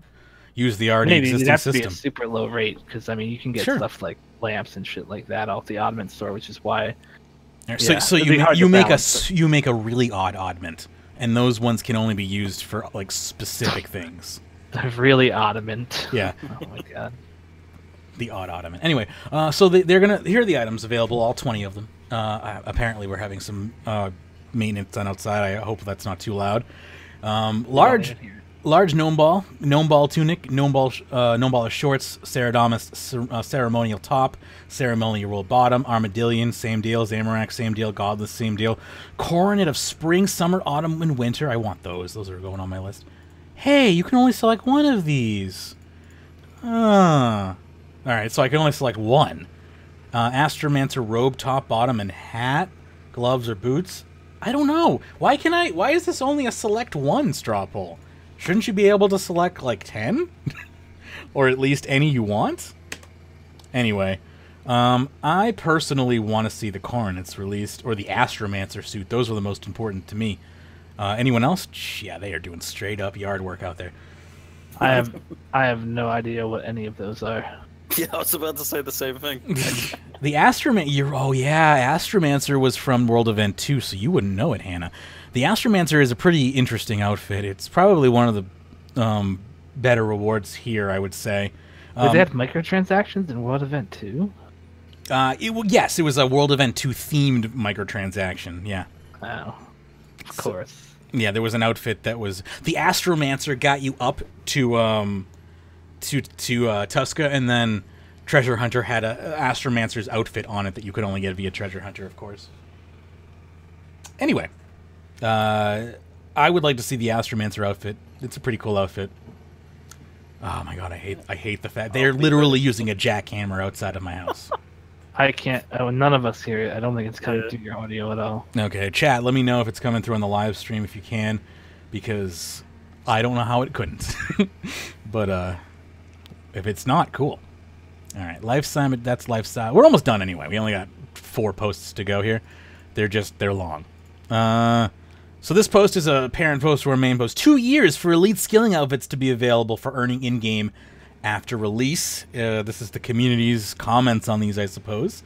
use the already Maybe it'd existing have to be a system. super low rate because I mean you can get Sure. stuff like lamps and shit like that off the oddment store, which is why. So, Yeah, so it'd be hard you to make balance, you make a really odd oddment, and those ones can only be used for like specific things. Really oddment. Yeah. Oh my god. The odd ottoman. Anyway, so they're gonna. Here are the items available, all 20 of them. Apparently, we're having some maintenance done outside. I hope that's not too loud. Large gnome ball tunic, gnome ball shorts, Ceradamus ceremonial top, ceremonial roll bottom, armadillion, same deal, Zamorak, same deal, godless, same deal, coronet of spring, summer, autumn, and winter. I want those. Those are going on my list. Hey, you can only select one of these. Alright, so I can only select one. Astromancer robe, top, bottom, and hat. Gloves or boots. I don't know. Why is this only a select one straw poll? Shouldn't you be able to select like 10? Or at least any you want? Anyway, I personally want to see the coronets released, or the Astromancer suit. Those were the most important to me. Anyone else? Yeah, they are doing straight up yard work out there. I have no idea what any of those are. Yeah, I was about to say the same thing. The Astromancer. Oh yeah, Astromancer was from World Event 2, so you wouldn't know it, Hannah. The Astromancer is a pretty interesting outfit. It's probably one of the better rewards here, I would say. Did they have microtransactions in World Event 2? Yes, it was a World Event 2 themed microtransaction. Yeah. Oh, of course. Yeah, there was an outfit that was the Astromancer got you up to Tuska, and then Treasure Hunter had a Astromancer's outfit on it that you could only get via Treasure Hunter, of course. Anyway, I would like to see the Astromancer outfit. It's a pretty cool outfit. Oh my god, I hate the fact they're literally using a jackhammer outside of my house. I can't. Oh, none of us hear it. I don't think it's coming through your audio at all. Okay, chat, let me know if it's coming through on the live stream if you can, because I don't know how it couldn't. But if it's not, cool. All right, Lifestyle. That's Lifestyle. We're almost done anyway. We only got 4 posts to go here. They're long. So this post is a parent post to our main post. 2 years for elite skilling outfits to be available for earning in-game after release. This is the community's comments on these, I suppose.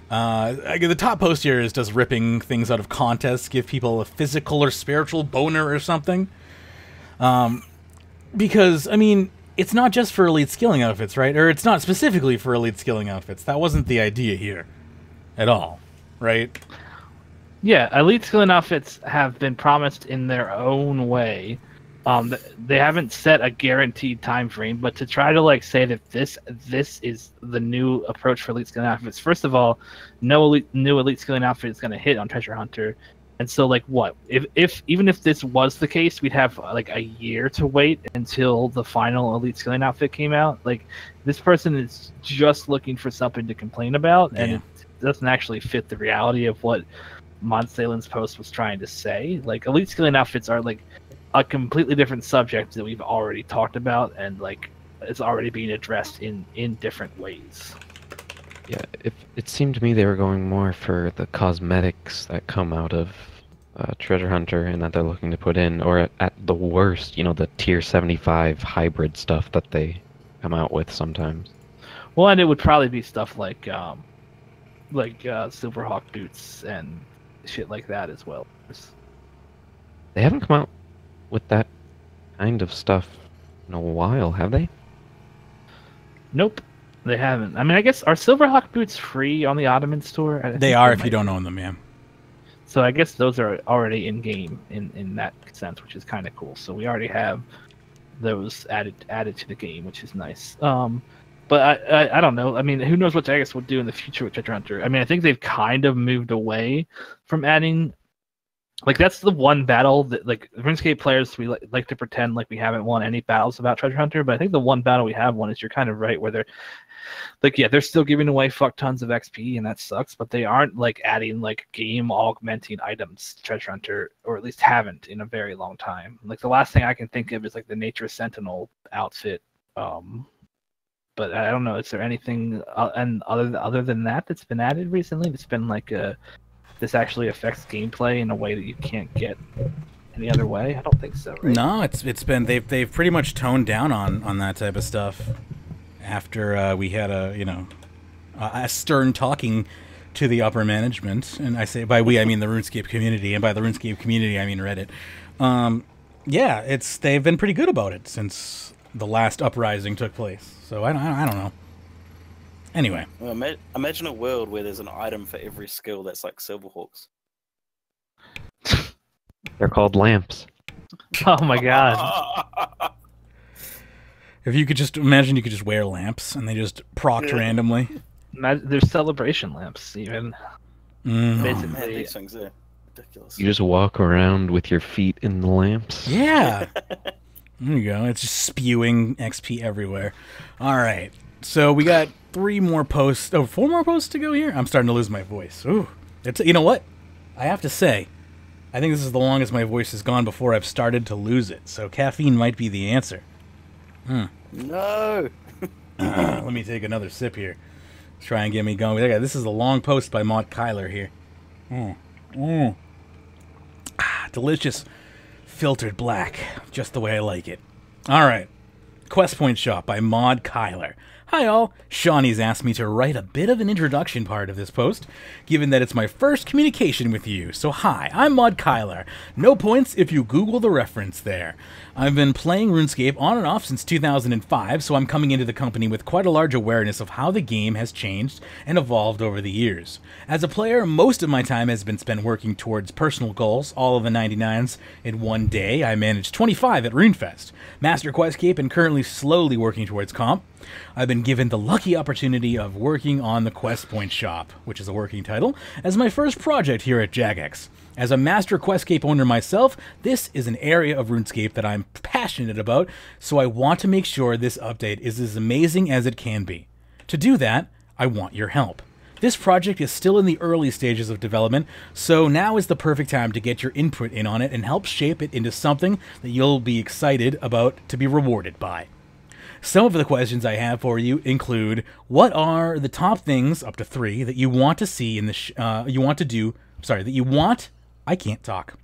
The top post here is just ripping things out of contests, give people a physical or spiritual boner or something. Because, I mean, it's not just for elite skilling outfits, right? Or it's not specifically for elite skilling outfits. That wasn't the idea here at all, right? Yeah, elite skilling outfits have been promised in their own way. They haven't set a guaranteed time frame, but to try to like say that this is the new approach for elite skilling outfits. First of all, no new elite skilling outfit is going to hit on Treasure Hunter, and so like what if even if this was the case, we'd have like a year to wait until the final elite skilling outfit came out. Like this person is just looking for something to complain about, and it doesn't actually fit the reality of what Monsalen's post was trying to say. Like elite skilling outfits are like a completely different subject that we've already talked about, and like it's already being addressed in different ways. Yeah, it seemed to me they were going more for the cosmetics that come out of Treasure Hunter and that they're looking to put in, or at the worst, you know, the tier 75 hybrid stuff that they come out with sometimes. Well, and it would probably be stuff like Silverhawk boots and shit like that as well. They haven't come out with that kind of stuff in a while, have they? Nope, they haven't. I mean, I guess, are Silverhawk boots free on the Ottoman store? They are if you don't own them, yeah. So I guess those are already in game in that sense, which is kind of cool. So we already have those added to the game, which is nice. But I don't know. I mean, who knows what Jagex will do in the future with Treasure Hunter? I mean, I think they've kind of moved away from adding. Like, that's the one battle that, like, RuneScape players, we like to pretend like we haven't won any battles about Treasure Hunter, but I think the one battle we have won is, you're kind of right, where they're, like, yeah, they're still giving away fuck tons of XP, and that sucks, but they aren't, like, adding, like, game-augmenting items to Treasure Hunter, or at least haven't in a very long time. Like, the last thing I can think of is, like, the Nature Sentinel outfit, but I don't know, is there anything and other than that that's been added recently that's been, like, this actually affects gameplay in a way that you can't get any other way? I don't think so. Right? No, it's been they've pretty much toned down on that type of stuff after we had a stern talking to the upper management, and I say by we I mean the RuneScape community, and by the RuneScape community I mean Reddit. Yeah, they've been pretty good about it since the last uprising took place. So I don't know. Anyway, Well, imagine a world where there's an item for every skill that's like Silverhawks. They're called lamps. Oh my god. if you could just imagine, you could just wear lamps and they just procced randomly. There's celebration lamps, even. Mm. Man, Basically, these things are ridiculous. You just walk around with your feet in the lamps. Yeah. There you go. It's just spewing XP everywhere. All right. So we got 4 more posts to go here. I'm starting to lose my voice. Ooh. You know what? I have to say, I think this is the longest my voice has gone before I've started to lose it. So caffeine might be the answer. No. Let me take another sip here. Let's try and get me going. This is a long post by Maud Kyler here. Delicious filtered black, just the way I like it. All right. Quest Point Shop by Maud Kyler. Hi all, Shawnee's asked me to write a bit of an introduction part of this post, given that it's my first communication with you. So hi, I'm Maud Kyler. No points if you Google the reference there. I've been playing RuneScape on and off since 2005, so I'm coming into the company with quite a large awareness of how the game has changed and evolved over the years. As a player, most of my time has been spent working towards personal goals, all of the 99s in one day. I managed 25 at RuneFest, Master Questcape, and currently slowly working towards Comp. I've been given the lucky opportunity of working on the Quest Point Shop, which is a working title, as my first project here at Jagex. As a Master Questcape owner myself, this is an area of RuneScape that I'm passionate about, so I want to make sure this update is as amazing as it can be. To do that, I want your help. This project is still in the early stages of development, so now is the perfect time to get your input in on it and help shape it into something that you'll be excited about to be rewarded by. Some of the questions I have for you include: what are the top things, up to 3, that you want to see in the I can't talk.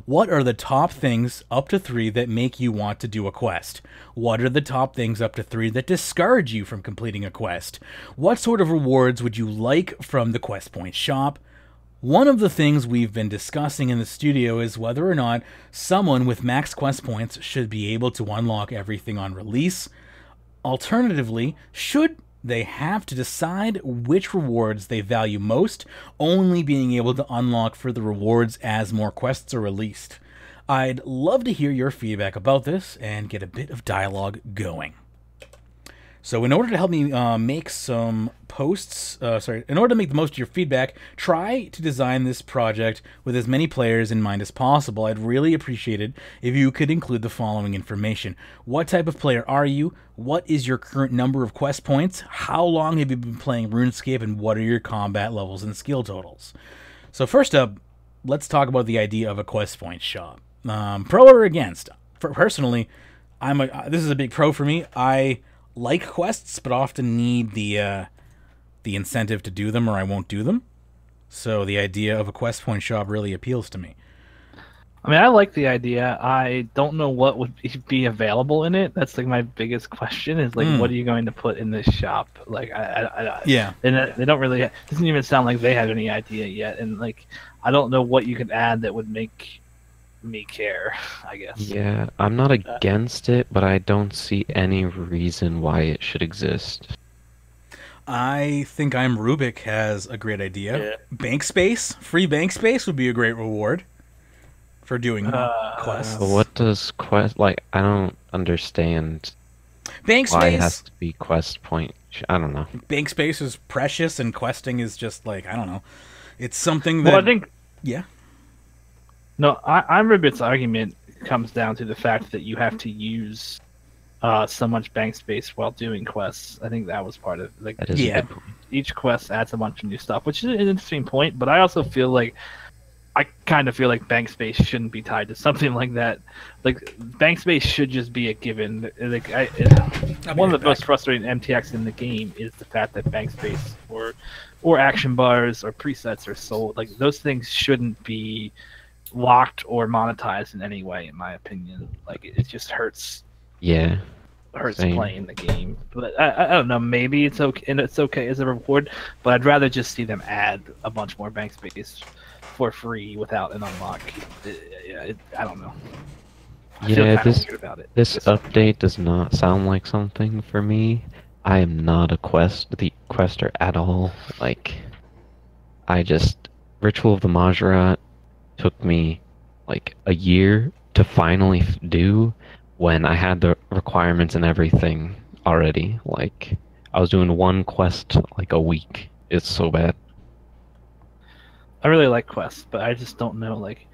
What are the top things up to 3 that make you want to do a quest? What are the top things up to 3 that discourage you from completing a quest? What sort of rewards would you like from the Quest Point Shop? One of the things we've been discussing in the studio is whether or not someone with max quest points should be able to unlock everything on release. Alternatively, should they have to decide which rewards they value most, only being able to unlock further rewards as more quests are released? I'd love to hear your feedback about this and get a bit of dialogue going. So in order to help me make some posts, in order to make the most of your feedback, try to design this project with as many players in mind as possible. I'd really appreciate it if you could include the following information. What type of player are you? What is your current number of quest points? How long have you been playing RuneScape? And what are your combat levels and skill totals? So first up, let's talk about the idea of a quest point shop. Pro or against? Personally, this is a big pro for me. I like quests, but often need the incentive to do them, or I won't do them. So the idea of a quest point shop really appeals to me. I mean, I like the idea. I don't know what would be available in it. That's like my biggest question is like, what are you going to put in this shop? Like, yeah. And they don't really. It doesn't even sound like they have any idea yet. And like, I don't know what you could add that would make me care, I guess. Yeah, I'm not against it, but I don't see any reason why it should exist. I think Rubik has a great idea. Yeah. Bank space, free bank space would be a great reward for doing quests. What does quest like? I don't understand. Bank why space. it has to be quest point. I don't know. Bank space is precious, and questing is just like, I don't know. It's something that. Well, I think. Yeah. No, Ribbit's argument comes down to the fact that you have to use so much bank space while doing quests. I think that was part of like that is a good point. Each quest adds a bunch of new stuff, which is an interesting point. But I also feel like bank space shouldn't be tied to something like that. Like bank space should just be a given. Like one of the most frustrating MTX in the game is the fact that bank space or action bars or presets are sold. Like those things shouldn't be locked or monetized in any way, in my opinion. Like it just hurts Yeah. Same. playing the game. But I don't know. Maybe it's okay, and it's okay as a reward. But I'd rather just see them add a bunch more bank space for free without an unlock. I don't know. I feel Yeah, kinda weird about it. this update does not sound like something for me. I am not the quester at all. Like, Ritual of the Majra took me like a year to finally do when I had the requirements and everything already. Like, I was doing one quest like a week. It's so bad. I really like quests, but I just don't know, like,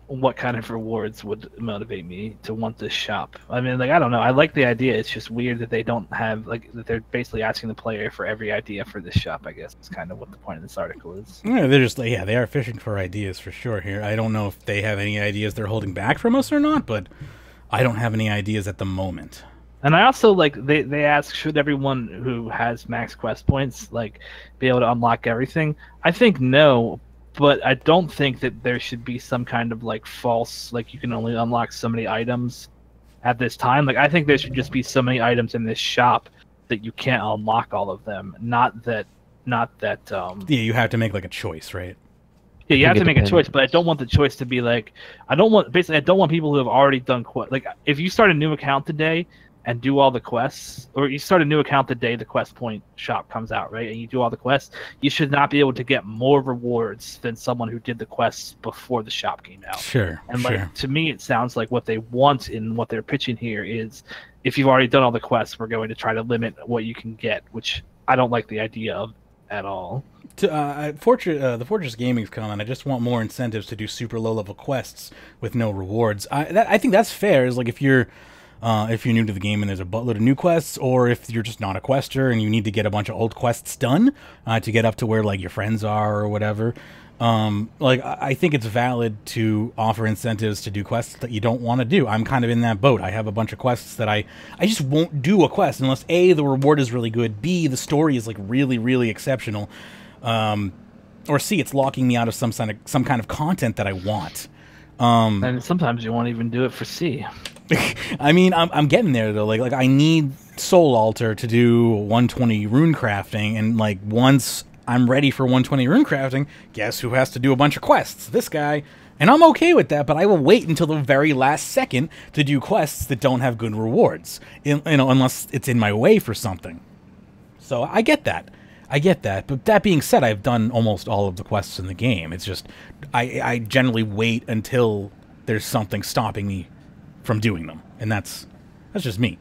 what kind of rewards would motivate me to want this shop? I mean, like, I don't know. I like the idea. It's just weird that they don't have, like, that they're basically asking the player for every idea for this shop, I guess. Is kind of what the point of this article is. Yeah, they're just like, yeah, they are fishing for ideas for sure here. I don't know if they have any ideas they're holding back from us or not, but I don't have any ideas at the moment. And I also, like, they ask, should everyone who has max quest points, like, be able to unlock everything? I think no, but I don't think that there should be some kind of, like, false, like, you can only unlock so many items at this time. Like, I think there should just be so many items in this shop that you can't unlock all of them. Not that. Yeah, you have to make like a choice, right? Yeah, you have to make a choice, but I don't want the choice to be like, I don't want people who have already done like, if you start a new account today and do all the quests, or you start a new account the day the quest point shop comes out, right? And you do all the quests, you should not be able to get more rewards than someone who did the quests before the shop came out. Sure. And sure. like, to me, it sounds like what they want in what they're pitching here is, if you've already done all the quests, we're going to try to limit what you can get, which I don't like the idea of at all. The Fortress Gaming's comment. I just want more incentives to do super low level quests with no rewards. I think that's fair. Is like if you're new to the game and there's a buttload of new quests, or if you're just not a quester and you need to get a bunch of old quests done to get up to where like your friends are or whatever. Like I think it's valid to offer incentives to do quests that you don't want to do. I'm kind of in that boat. I have a bunch of quests that I just won't do a quest unless A, the reward is really good, B, the story is like really, really exceptional, or C, it's locking me out of some kind of content that I want. And sometimes you won't even do it for C. I mean, I'm getting there though. Like I need Soul Altar to do 120 rune crafting, and like once I'm ready for 120 rune crafting, guess who has to do a bunch of quests? This guy. And I'm okay with that, but I will wait until the very last second to do quests that don't have good rewards, unless it's in my way for something. So I get that. But that being said, I've done almost all of the quests in the game. It's just I generally wait until there's something stopping me from doing them, and that's just me.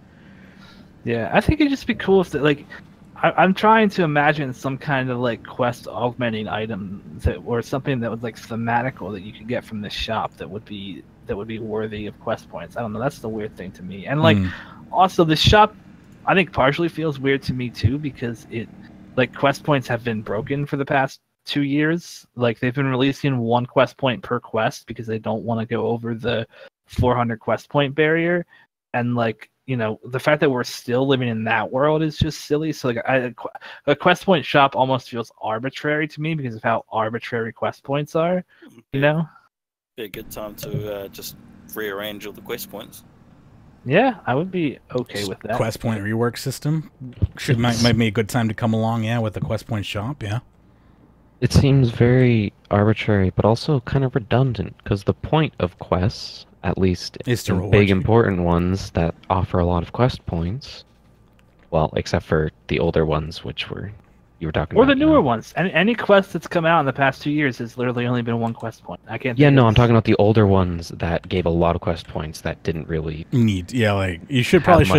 Yeah, I think it'd just be cool if I'm trying to imagine some kind of like quest augmenting item or something that was like thematical that you could get from this shop that would be worthy of quest points. I don't know. That's the weird thing to me. And like also this shop, I think partially feels weird to me too because like quest points have been broken for the past 2 years. Like they've been releasing 1 quest point per quest because they don't want to go over the 400 quest point barrier, and like, you know, the fact that we're still living in that world is just silly. So like a quest point shop almost feels arbitrary to me because of how arbitrary quest points are, you know? Be a good time to just rearrange all the quest points. Yeah, I would be okay with that. Quest point rework system might be a good time to come along, yeah, with the quest point shop, yeah. It seems very arbitrary, but also kind of redundant, because the point of quests, at least is to in big important ones that offer a lot of quest points, well, except for the older ones, which you were talking about. Or the newer ones. Any quest that's come out in the past 2 years has literally only been 1 quest point. I can't. Yeah, no, I'm talking about the older ones that gave a lot of quest points that didn't really need. Yeah, like you probably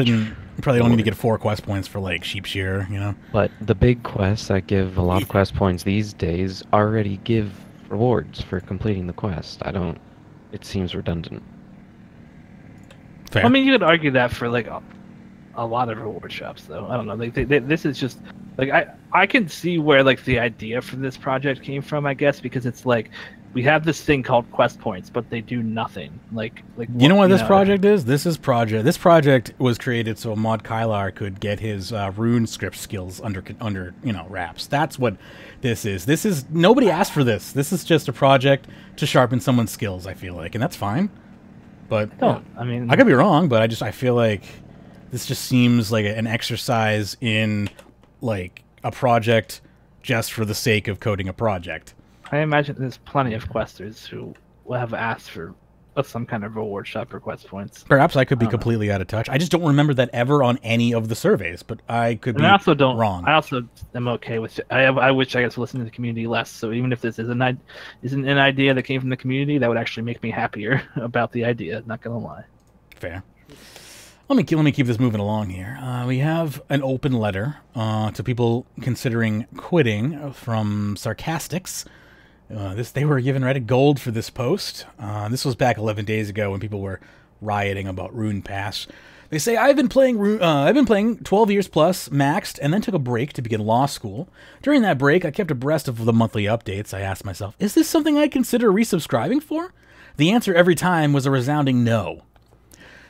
only need to get 4 quest points for like sheep shear, you know. But the big quests that give a lot of quest points these days already give rewards for completing the quest. It seems redundant. Fair. I mean, you could argue that for like a lot of reward shops, though. I don't know. This is just Like I can see where like the idea for this project came from, I guess, because it's like we have this thing called quest points, but they do nothing. Like you know what this project is? This project was created so Mod Kylar could get his Runescript skills under wraps. That's what this is. This is nobody asked for this. This is just a project to sharpen someone's skills, I feel like, and that's fine. But I mean, I could be wrong, but I feel like this just seems like an exercise in like a project just for the sake of coding a project. I imagine there's plenty of questers who will have asked for some kind of reward shop for quest points. Perhaps I could be completely out of touch. I just don't remember that ever on any of the surveys, but I could be wrong. I also am okay with it. I wish I guess listen to the community less. So even if this isn't an idea that came from the community, that would actually make me happier about the idea. Not gonna lie. Fair. Let me keep this moving along here. We have an open letter to people considering quitting from Sarcastics. They were given Reddit gold for this post. This was back 11 days ago when people were rioting about Rune Pass. They say, I've been playing 12 years plus, maxed, and then took a break to begin law school. During that break, I kept abreast of the monthly updates. I asked myself, is this something I'd consider resubscribing for? The answer every time was a resounding no.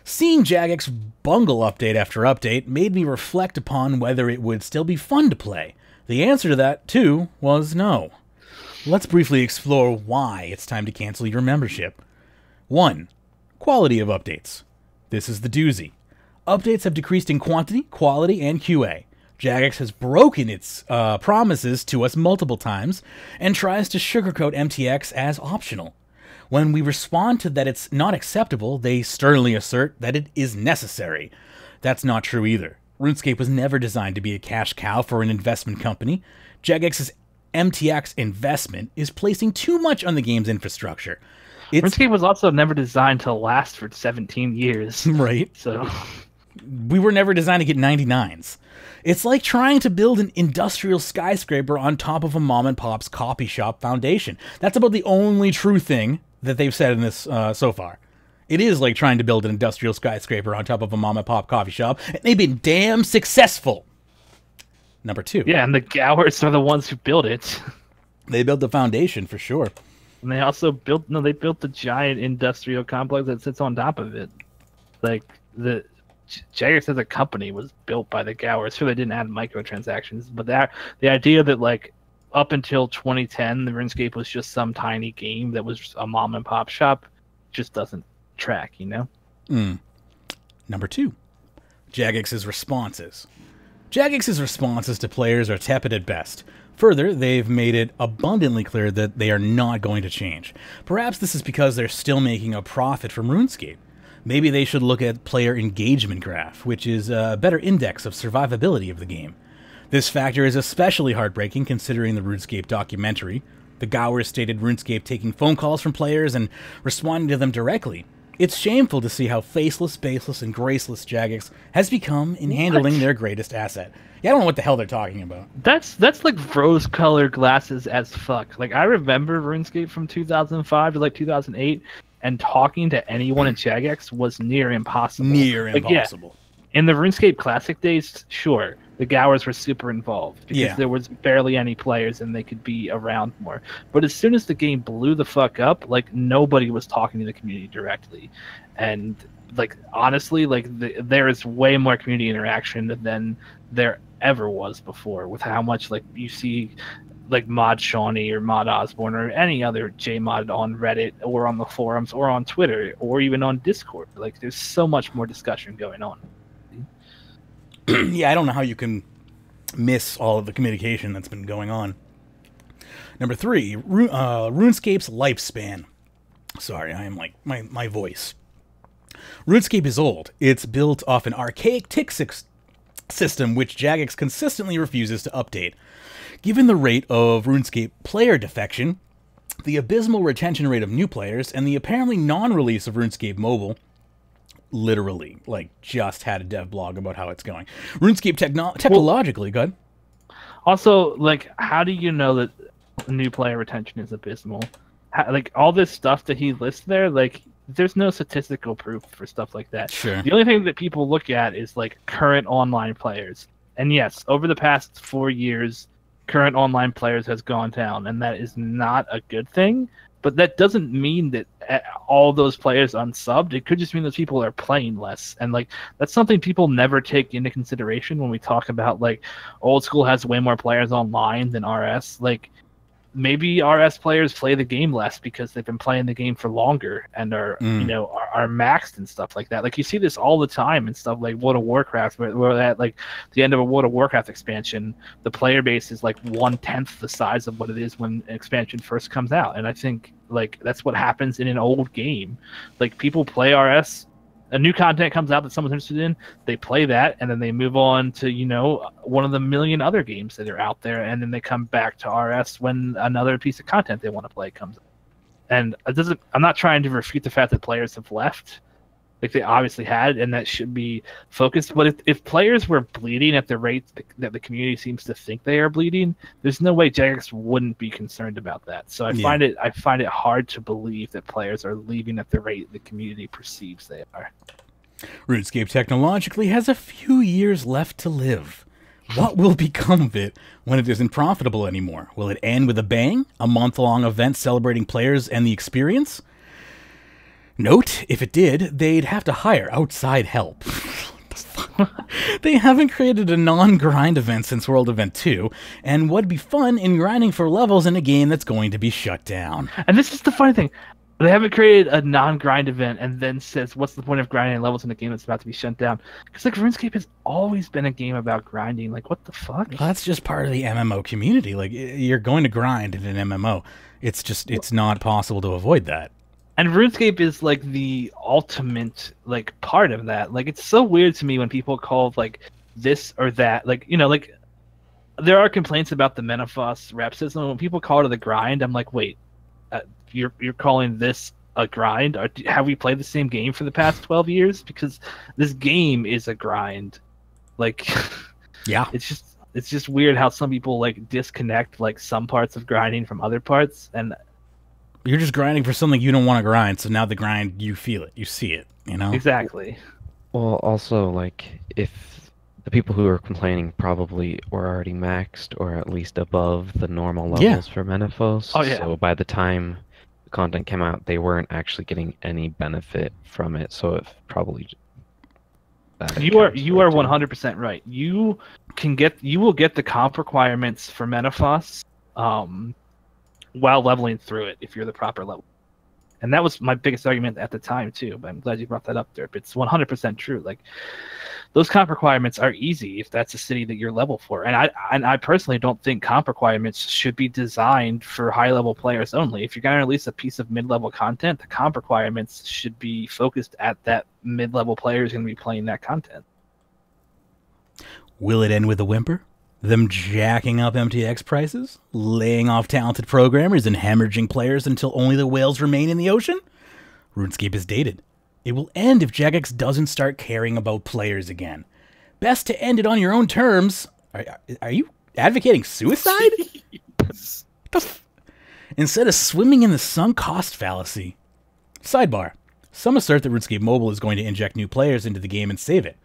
Seeing Jagex bungle update after update made me reflect upon whether it would still be fun to play. The answer to that, too, was no. Let's briefly explore why it's time to cancel your membership. 1. Quality of updates. This is the doozy. Updates have decreased in quantity, quality, and QA. Jagex has broken its promises to us multiple times and tries to sugarcoat MTX as optional. When we respond to that it's not acceptable, they sternly assert that it is necessary. That's not true either. RuneScape was never designed to be a cash cow for an investment company. Jagex's MTX investment is placing too much on the game's infrastructure. RuneScape was also never designed to last for 17 years. Right. So we were never designed to get 99s. It's like trying to build an industrial skyscraper on top of a mom-and-pop's coffee shop foundation. That's about the only true thing that they've said in this so far. It is like trying to build an industrial skyscraper on top of a mom-and-pop coffee shop, and they've been damn successful. Number 2. Yeah, and the Gowers are the ones who built it. They built the foundation, for sure. And they also built the giant industrial complex that sits on top of it. Like, the Jagex as a company was built by the Gowers. Sure, they didn't add microtransactions, but the idea that, like, up until 2010, the RuneScape was just some tiny game that was a mom-and-pop shop just doesn't track, you know? Number 2. Jagex's responses. Jagex's responses to players are tepid at best. Further, they've made it abundantly clear that they are not going to change. Perhaps this is because they're still making a profit from RuneScape. Maybe they should look at player engagement graph, which is a better index of survivability of the game. This factor is especially heartbreaking considering the RuneScape documentary. The Gowers stated RuneScape taking phone calls from players and responding to them directly. It's shameful to see how faceless, baseless, and graceless Jagex has become in handling their greatest asset. Yeah, I don't know what the hell they're talking about. That's like rose-colored glasses as fuck. Like, I remember RuneScape from 2005 to like 2008, and talking to anyone in Jagex was near impossible. Yeah, in the RuneScape Classic days, sure, the Gowers were super involved because there was barely any players and they could be around more. But as soon as the game blew the fuck up, like, nobody was talking to the community directly. And, like, honestly, like, there is way more community interaction than there ever was before with how much, like, you see, like, Mod Shawnee or Mod Osborne or any other JMod on Reddit or on the forums or on Twitter or even on Discord. Like, there's so much more discussion going on. Yeah, I don't know how you can miss all of the communication that's been going on. Number 3, RuneScape's lifespan. Sorry, I am like my voice. RuneScape is old. It's built off an archaic tick system which Jagex consistently refuses to update. Given the rate of RuneScape player defection, the abysmal retention rate of new players, and the apparently non-release of RuneScape Mobile, literally, like, just had a dev blog about how it's going. RuneScape technologically, good. Also, like, how do you know that new player retention is abysmal? Like, all this stuff that he lists there, like, there's no statistical proof for stuff like that. Sure. The only thing that people look at is, like, current online players. And yes, over the past 4 years, current online players has gone down, and that is not a good thing. But that doesn't mean that all those players unsubbed. It could just mean those people are playing less, and like that's something people never take into consideration when we talk about like Old School has way more players online than RS. Like maybe RS players play the game less because they've been playing the game for longer and are are maxed and stuff like that. Like you see this all the time and stuff like World of Warcraft, where at like the end of a World of Warcraft expansion, the player base is like 1/10 the size of what it is when an expansion first comes out. And I think like that's what happens in an old game. Like people play RS. A new content comes out that someone's interested in, they play that, and then they move on to, one of the million other games that are out there, and then they come back to RS when another piece of content they want to play comes up. And I'm not trying to refute the fact that players have left. Like they obviously had, and that should be focused. But if players were bleeding at the rate that the community seems to think they are bleeding, there's no way Jagex wouldn't be concerned about that. So I find it hard to believe that players are leaving at the rate the community perceives they are. RuneScape technologically has a few years left to live. What will become of it when it isn't profitable anymore? Will it end with a bang? A month-long event celebrating players and the experience? Note, if it did, they'd have to hire outside help. They haven't created a non-grind event since World Event 2, and what'd be fun in grinding for levels in a game that's going to be shut down. And this is the funny thing. They haven't created a non-grind event and then says, what's the point of grinding levels in a game that's about to be shut down? Because like RuneScape has always been a game about grinding. Like, what the fuck? Well, that's just part of the MMO community. Like, you're going to grind in an MMO. It's not possible to avoid that. And RuneScape is like the ultimate like part of that. Like it's so weird to me when people call like this or that. Like like there are complaints about the Menafos rep system. When people call it a grind, I'm like, wait, you're calling this a grind? Have we played the same game for the past 12 years? Because this game is a grind. Like, yeah, it's just weird how some people like disconnect like some parts of grinding from other parts and. You're just grinding for something you don't want to grind, so now the grind, you feel it, you see it, Exactly. Well, also, like, if the people who are complaining probably were already maxed or at least above the normal levels for Menafos. Oh, yeah. So by the time the content came out, they weren't actually getting any benefit from it, so it probably... You are 100% right. You will get the comp requirements for Menafos, while leveling through it if you're the proper level. And that was my biggest argument at the time too, but I'm glad you brought that up, Derp. It's 100% true. Like those comp requirements are easy if that's a city that you're level for. And I personally don't think comp requirements should be designed for high level players only. If you're going to release a piece of mid-level content, the comp requirements should be focused at that mid-level player who's going to be playing that content. Will it end with a whimper? Them jacking up MTX prices, laying off talented programmers, and hemorrhaging players until only the whales remain in the ocean? RuneScape is dated. It will end if Jagex doesn't start caring about players again. Best to end it on your own terms. Are you advocating suicide? Instead of swimming in the sunk cost fallacy. Sidebar. Some assert that RuneScape Mobile is going to inject new players into the game and save it.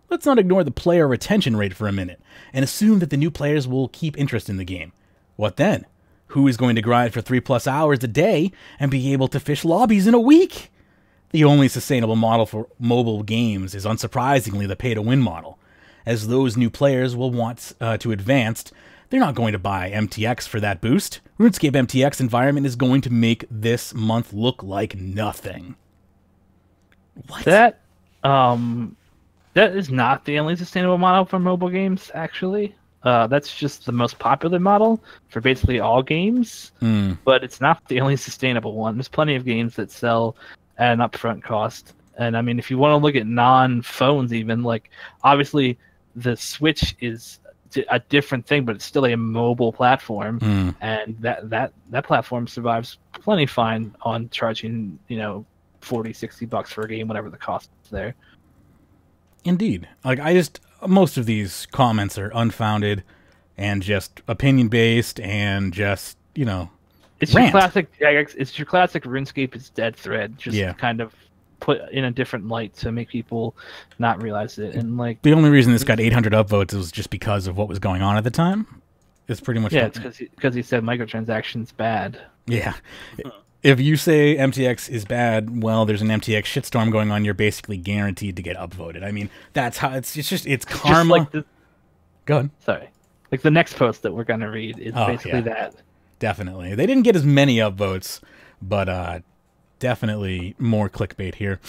Let's not ignore the player retention rate for a minute, and assume that the new players will keep interest in the game. What then? Who is going to grind for 3+ hours a day and be able to fish lobbies in a week? The only sustainable model for mobile games is unsurprisingly the pay-to-win model. As those new players will want to advance, they're not going to buy MTX for that boost. RuneScape MTX environment is going to make this month look like nothing. What? That is not the only sustainable model for mobile games, actually. That's just the most popular model for basically all games, but it's not the only sustainable one. There's plenty of games that sell at an upfront cost. And I mean, if you want to look at non-phones even, like, obviously the Switch is a different thing, but it's still a mobile platform, and that platform survives plenty fine on charging, $40-$60 for a game, whatever the cost is there. Indeed. Like, most of these comments are unfounded and just opinion-based and just, It's rant. your classic Jagex. It's your classic RuneScape is dead thread. Just kind of put in a different light to make people not realize it. And like the only reason this got 800 upvotes was just because of what was going on at the time. It's pretty much it's because he said microtransactions bad. Yeah. If you say MTX is bad, well, there's an MTX shitstorm going on. You're basically guaranteed to get upvoted. I mean, that's how it's karma. Just like Go ahead. Sorry. Like the next post that we're going to read is basically that. Definitely. They didn't get as many upvotes, but definitely more clickbait here.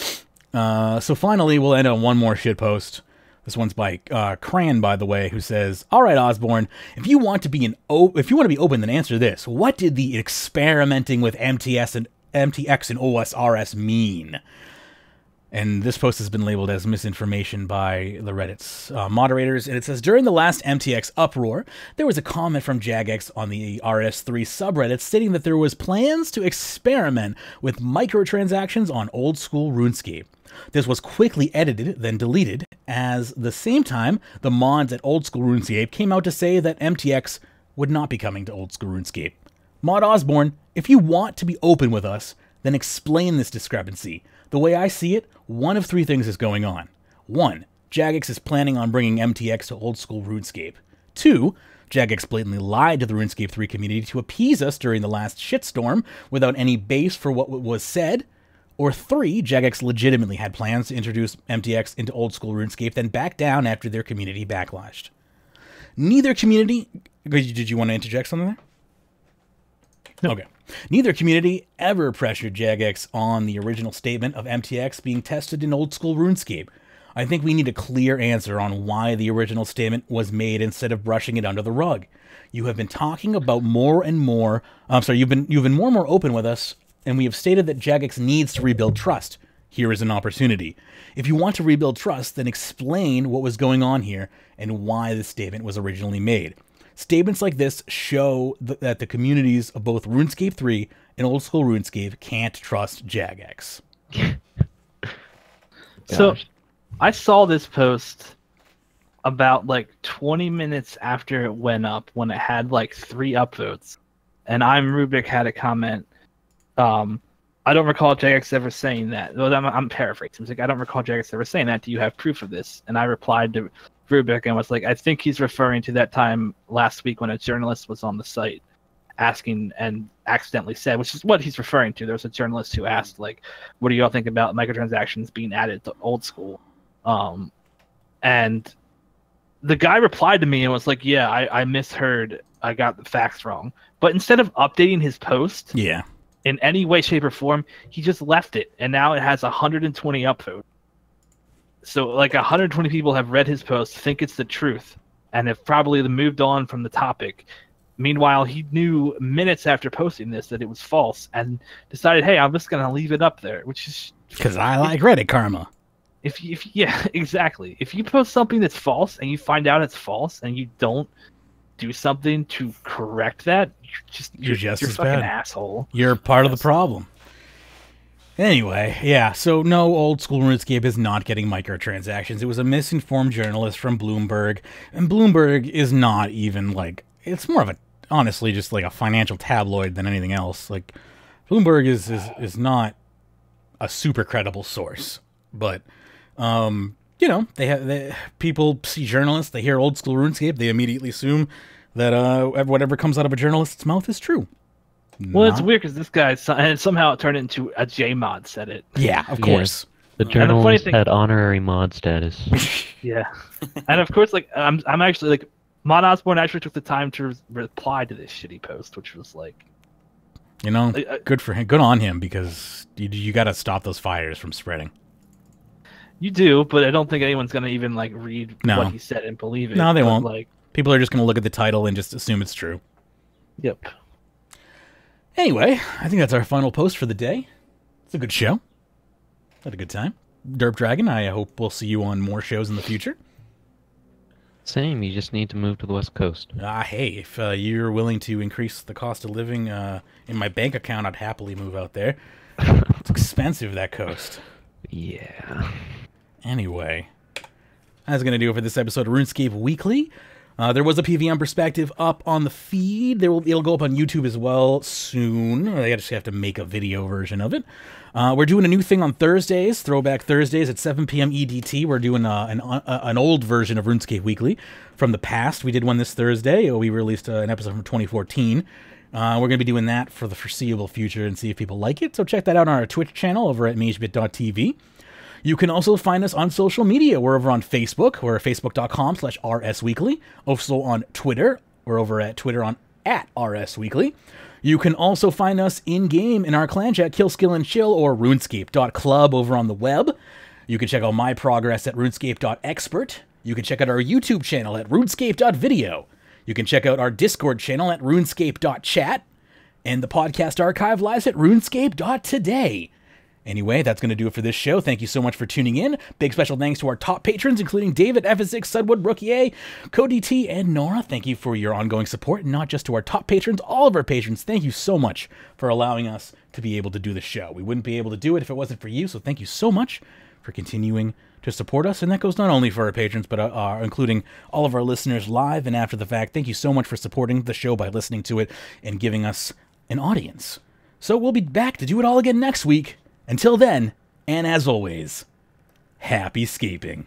So finally, we'll end on one more shitpost. This one's by Cran, by the way, who says, "All right, Osborne, if you want to be open, then answer this: what did the experimenting with MTX and OSRS mean?" And this post has been labeled as misinformation by the Reddit's moderators. And it says, during the last MTX uproar, there was a comment from Jagex on the RS3 subreddit stating that there was plans to experiment with microtransactions on old school RuneScape. This was quickly edited, then deleted, as the same time, the mods at Old School RuneScape came out to say that MTX would not be coming to Old School RuneScape. Mod Osborne, if you want to be open with us, then explain this discrepancy. The way I see it, one of three things is going on. 1. Jagex is planning on bringing MTX to Old School RuneScape. 2. Jagex blatantly lied to the RuneScape 3 community to appease us during the last shitstorm without any base for what was said. Or 3, Jagex legitimately had plans to introduce MTX into Old School RuneScape, then back down after their community backlashed. Neither community... Did you want to interject something there? No. Okay. Neither community ever pressured Jagex on the original statement of MTX being tested in Old School RuneScape. I think we need a clear answer on why the original statement was made instead of brushing it under the rug. You have been talking about more and more... you've been more and more open with us, and we have stated that Jagex needs to rebuild trust. Here is an opportunity. If you want to rebuild trust, then explain what was going on here and why the statement was originally made. Statements like this show that the communities of both RuneScape 3 and Old School RuneScape can't trust Jagex. So, I saw this post about like 20 minutes after it went up, when it had like 3 upvotes. And Rubik had a comment. I don't recall Jagex ever saying that. Well, I'm paraphrasing. He's like, I don't recall Jagex ever saying that. Do you have proof of this? And I replied to Rubik and was like, I think he's referring to that time last week when a journalist was on the site asking and accidentally said, which is what he's referring to. There was a journalist who asked, like, what do y'all think about microtransactions being added to Old School? And the guy replied to me and was like, yeah, I misheard. I got the facts wrong. But instead of updating his post in any way, shape, or form, he just left it. And now it has 120 upvotes. So like 120 people have read his post, think it's the truth, and have probably moved on from the topic. Meanwhile, he knew minutes after posting this that it was false and decided, hey, I'm just going to leave it up there, which is... Because I like Reddit karma. Yeah, exactly. If you post something that's false and you find out it's false and you don't do something to correct that, you're just a fucking asshole. You're part of the problem. Anyway, yeah, so no, Old School RuneScape is not getting microtransactions. It was a misinformed journalist from Bloomberg, and Bloomberg is not even, like, it's more of a, honestly, just like a financial tabloid than anything else. Like, Bloomberg is not a super credible source, but, you know, people see journalists, they hear Old School RuneScape, they immediately assume that whatever comes out of a journalist's mouth is true. Well, it's weird because this guy, and somehow it turned into a JMod said it. Yeah, of course. The journalist had honorary mod status. Yeah. And of course, like, I'm actually, like, Mod Osborne actually took the time to reply to this shitty post, which was like... You know, good for him. Good on him, because you got to stop those fires from spreading. You do, but I don't think anyone's going to even, like, read what he said and believe it. No, they won't. Like, people are just going to look at the title and just assume it's true. Yep. Anyway, I think that's our final post for the day. It's a good show. Had a good time. DerpDragon, I hope we'll see you on more shows in the future. Same, you just need to move to the West Coast. Hey, if you're willing to increase the cost of living in my bank account, I'd happily move out there. It's expensive, that coast. Yeah. Anyway, that's going to do it for this episode of Runescape Weekly. There was a PVM perspective up on the feed. It'll go up on YouTube as well soon. I just have to make a video version of it. We're doing a new thing on Thursdays, Throwback Thursdays at 7 p.m. EDT. We're doing an old version of RuneScape Weekly from the past. We did one this Thursday. We released an episode from 2014. We're going to be doing that for the foreseeable future and see if people like it. So check that out on our Twitch channel over at Magebit.tv. You can also find us on social media. We're over on Facebook. We're at facebook.com/rsweekly. Also on Twitter. We're over at Twitter at @rsweekly. You can also find us in-game in our clan chat, Kill, Skill, and Chill, or runescape.club over on the web. You can check out my progress at runescape.expert. You can check out our YouTube channel at runescape.video. You can check out our Discord channel at runescape.chat. And the podcast archive lies at runescape.today. Anyway, that's going to do it for this show. Thank you so much for tuning in. Big special thanks to our top patrons, including David, F6, Sudwood, Rookie A, Cody T, and Nora. Thank you for your ongoing support, and not just to our top patrons, all of our patrons. Thank you so much for allowing us to be able to do the show. We wouldn't be able to do it if it wasn't for you, so thank you so much for continuing to support us. And that goes not only for our patrons, but including all of our listeners live and after the fact. Thank you so much for supporting the show by listening to it and giving us an audience. So we'll be back to do it all again next week. Until then, and as always, happy scaping.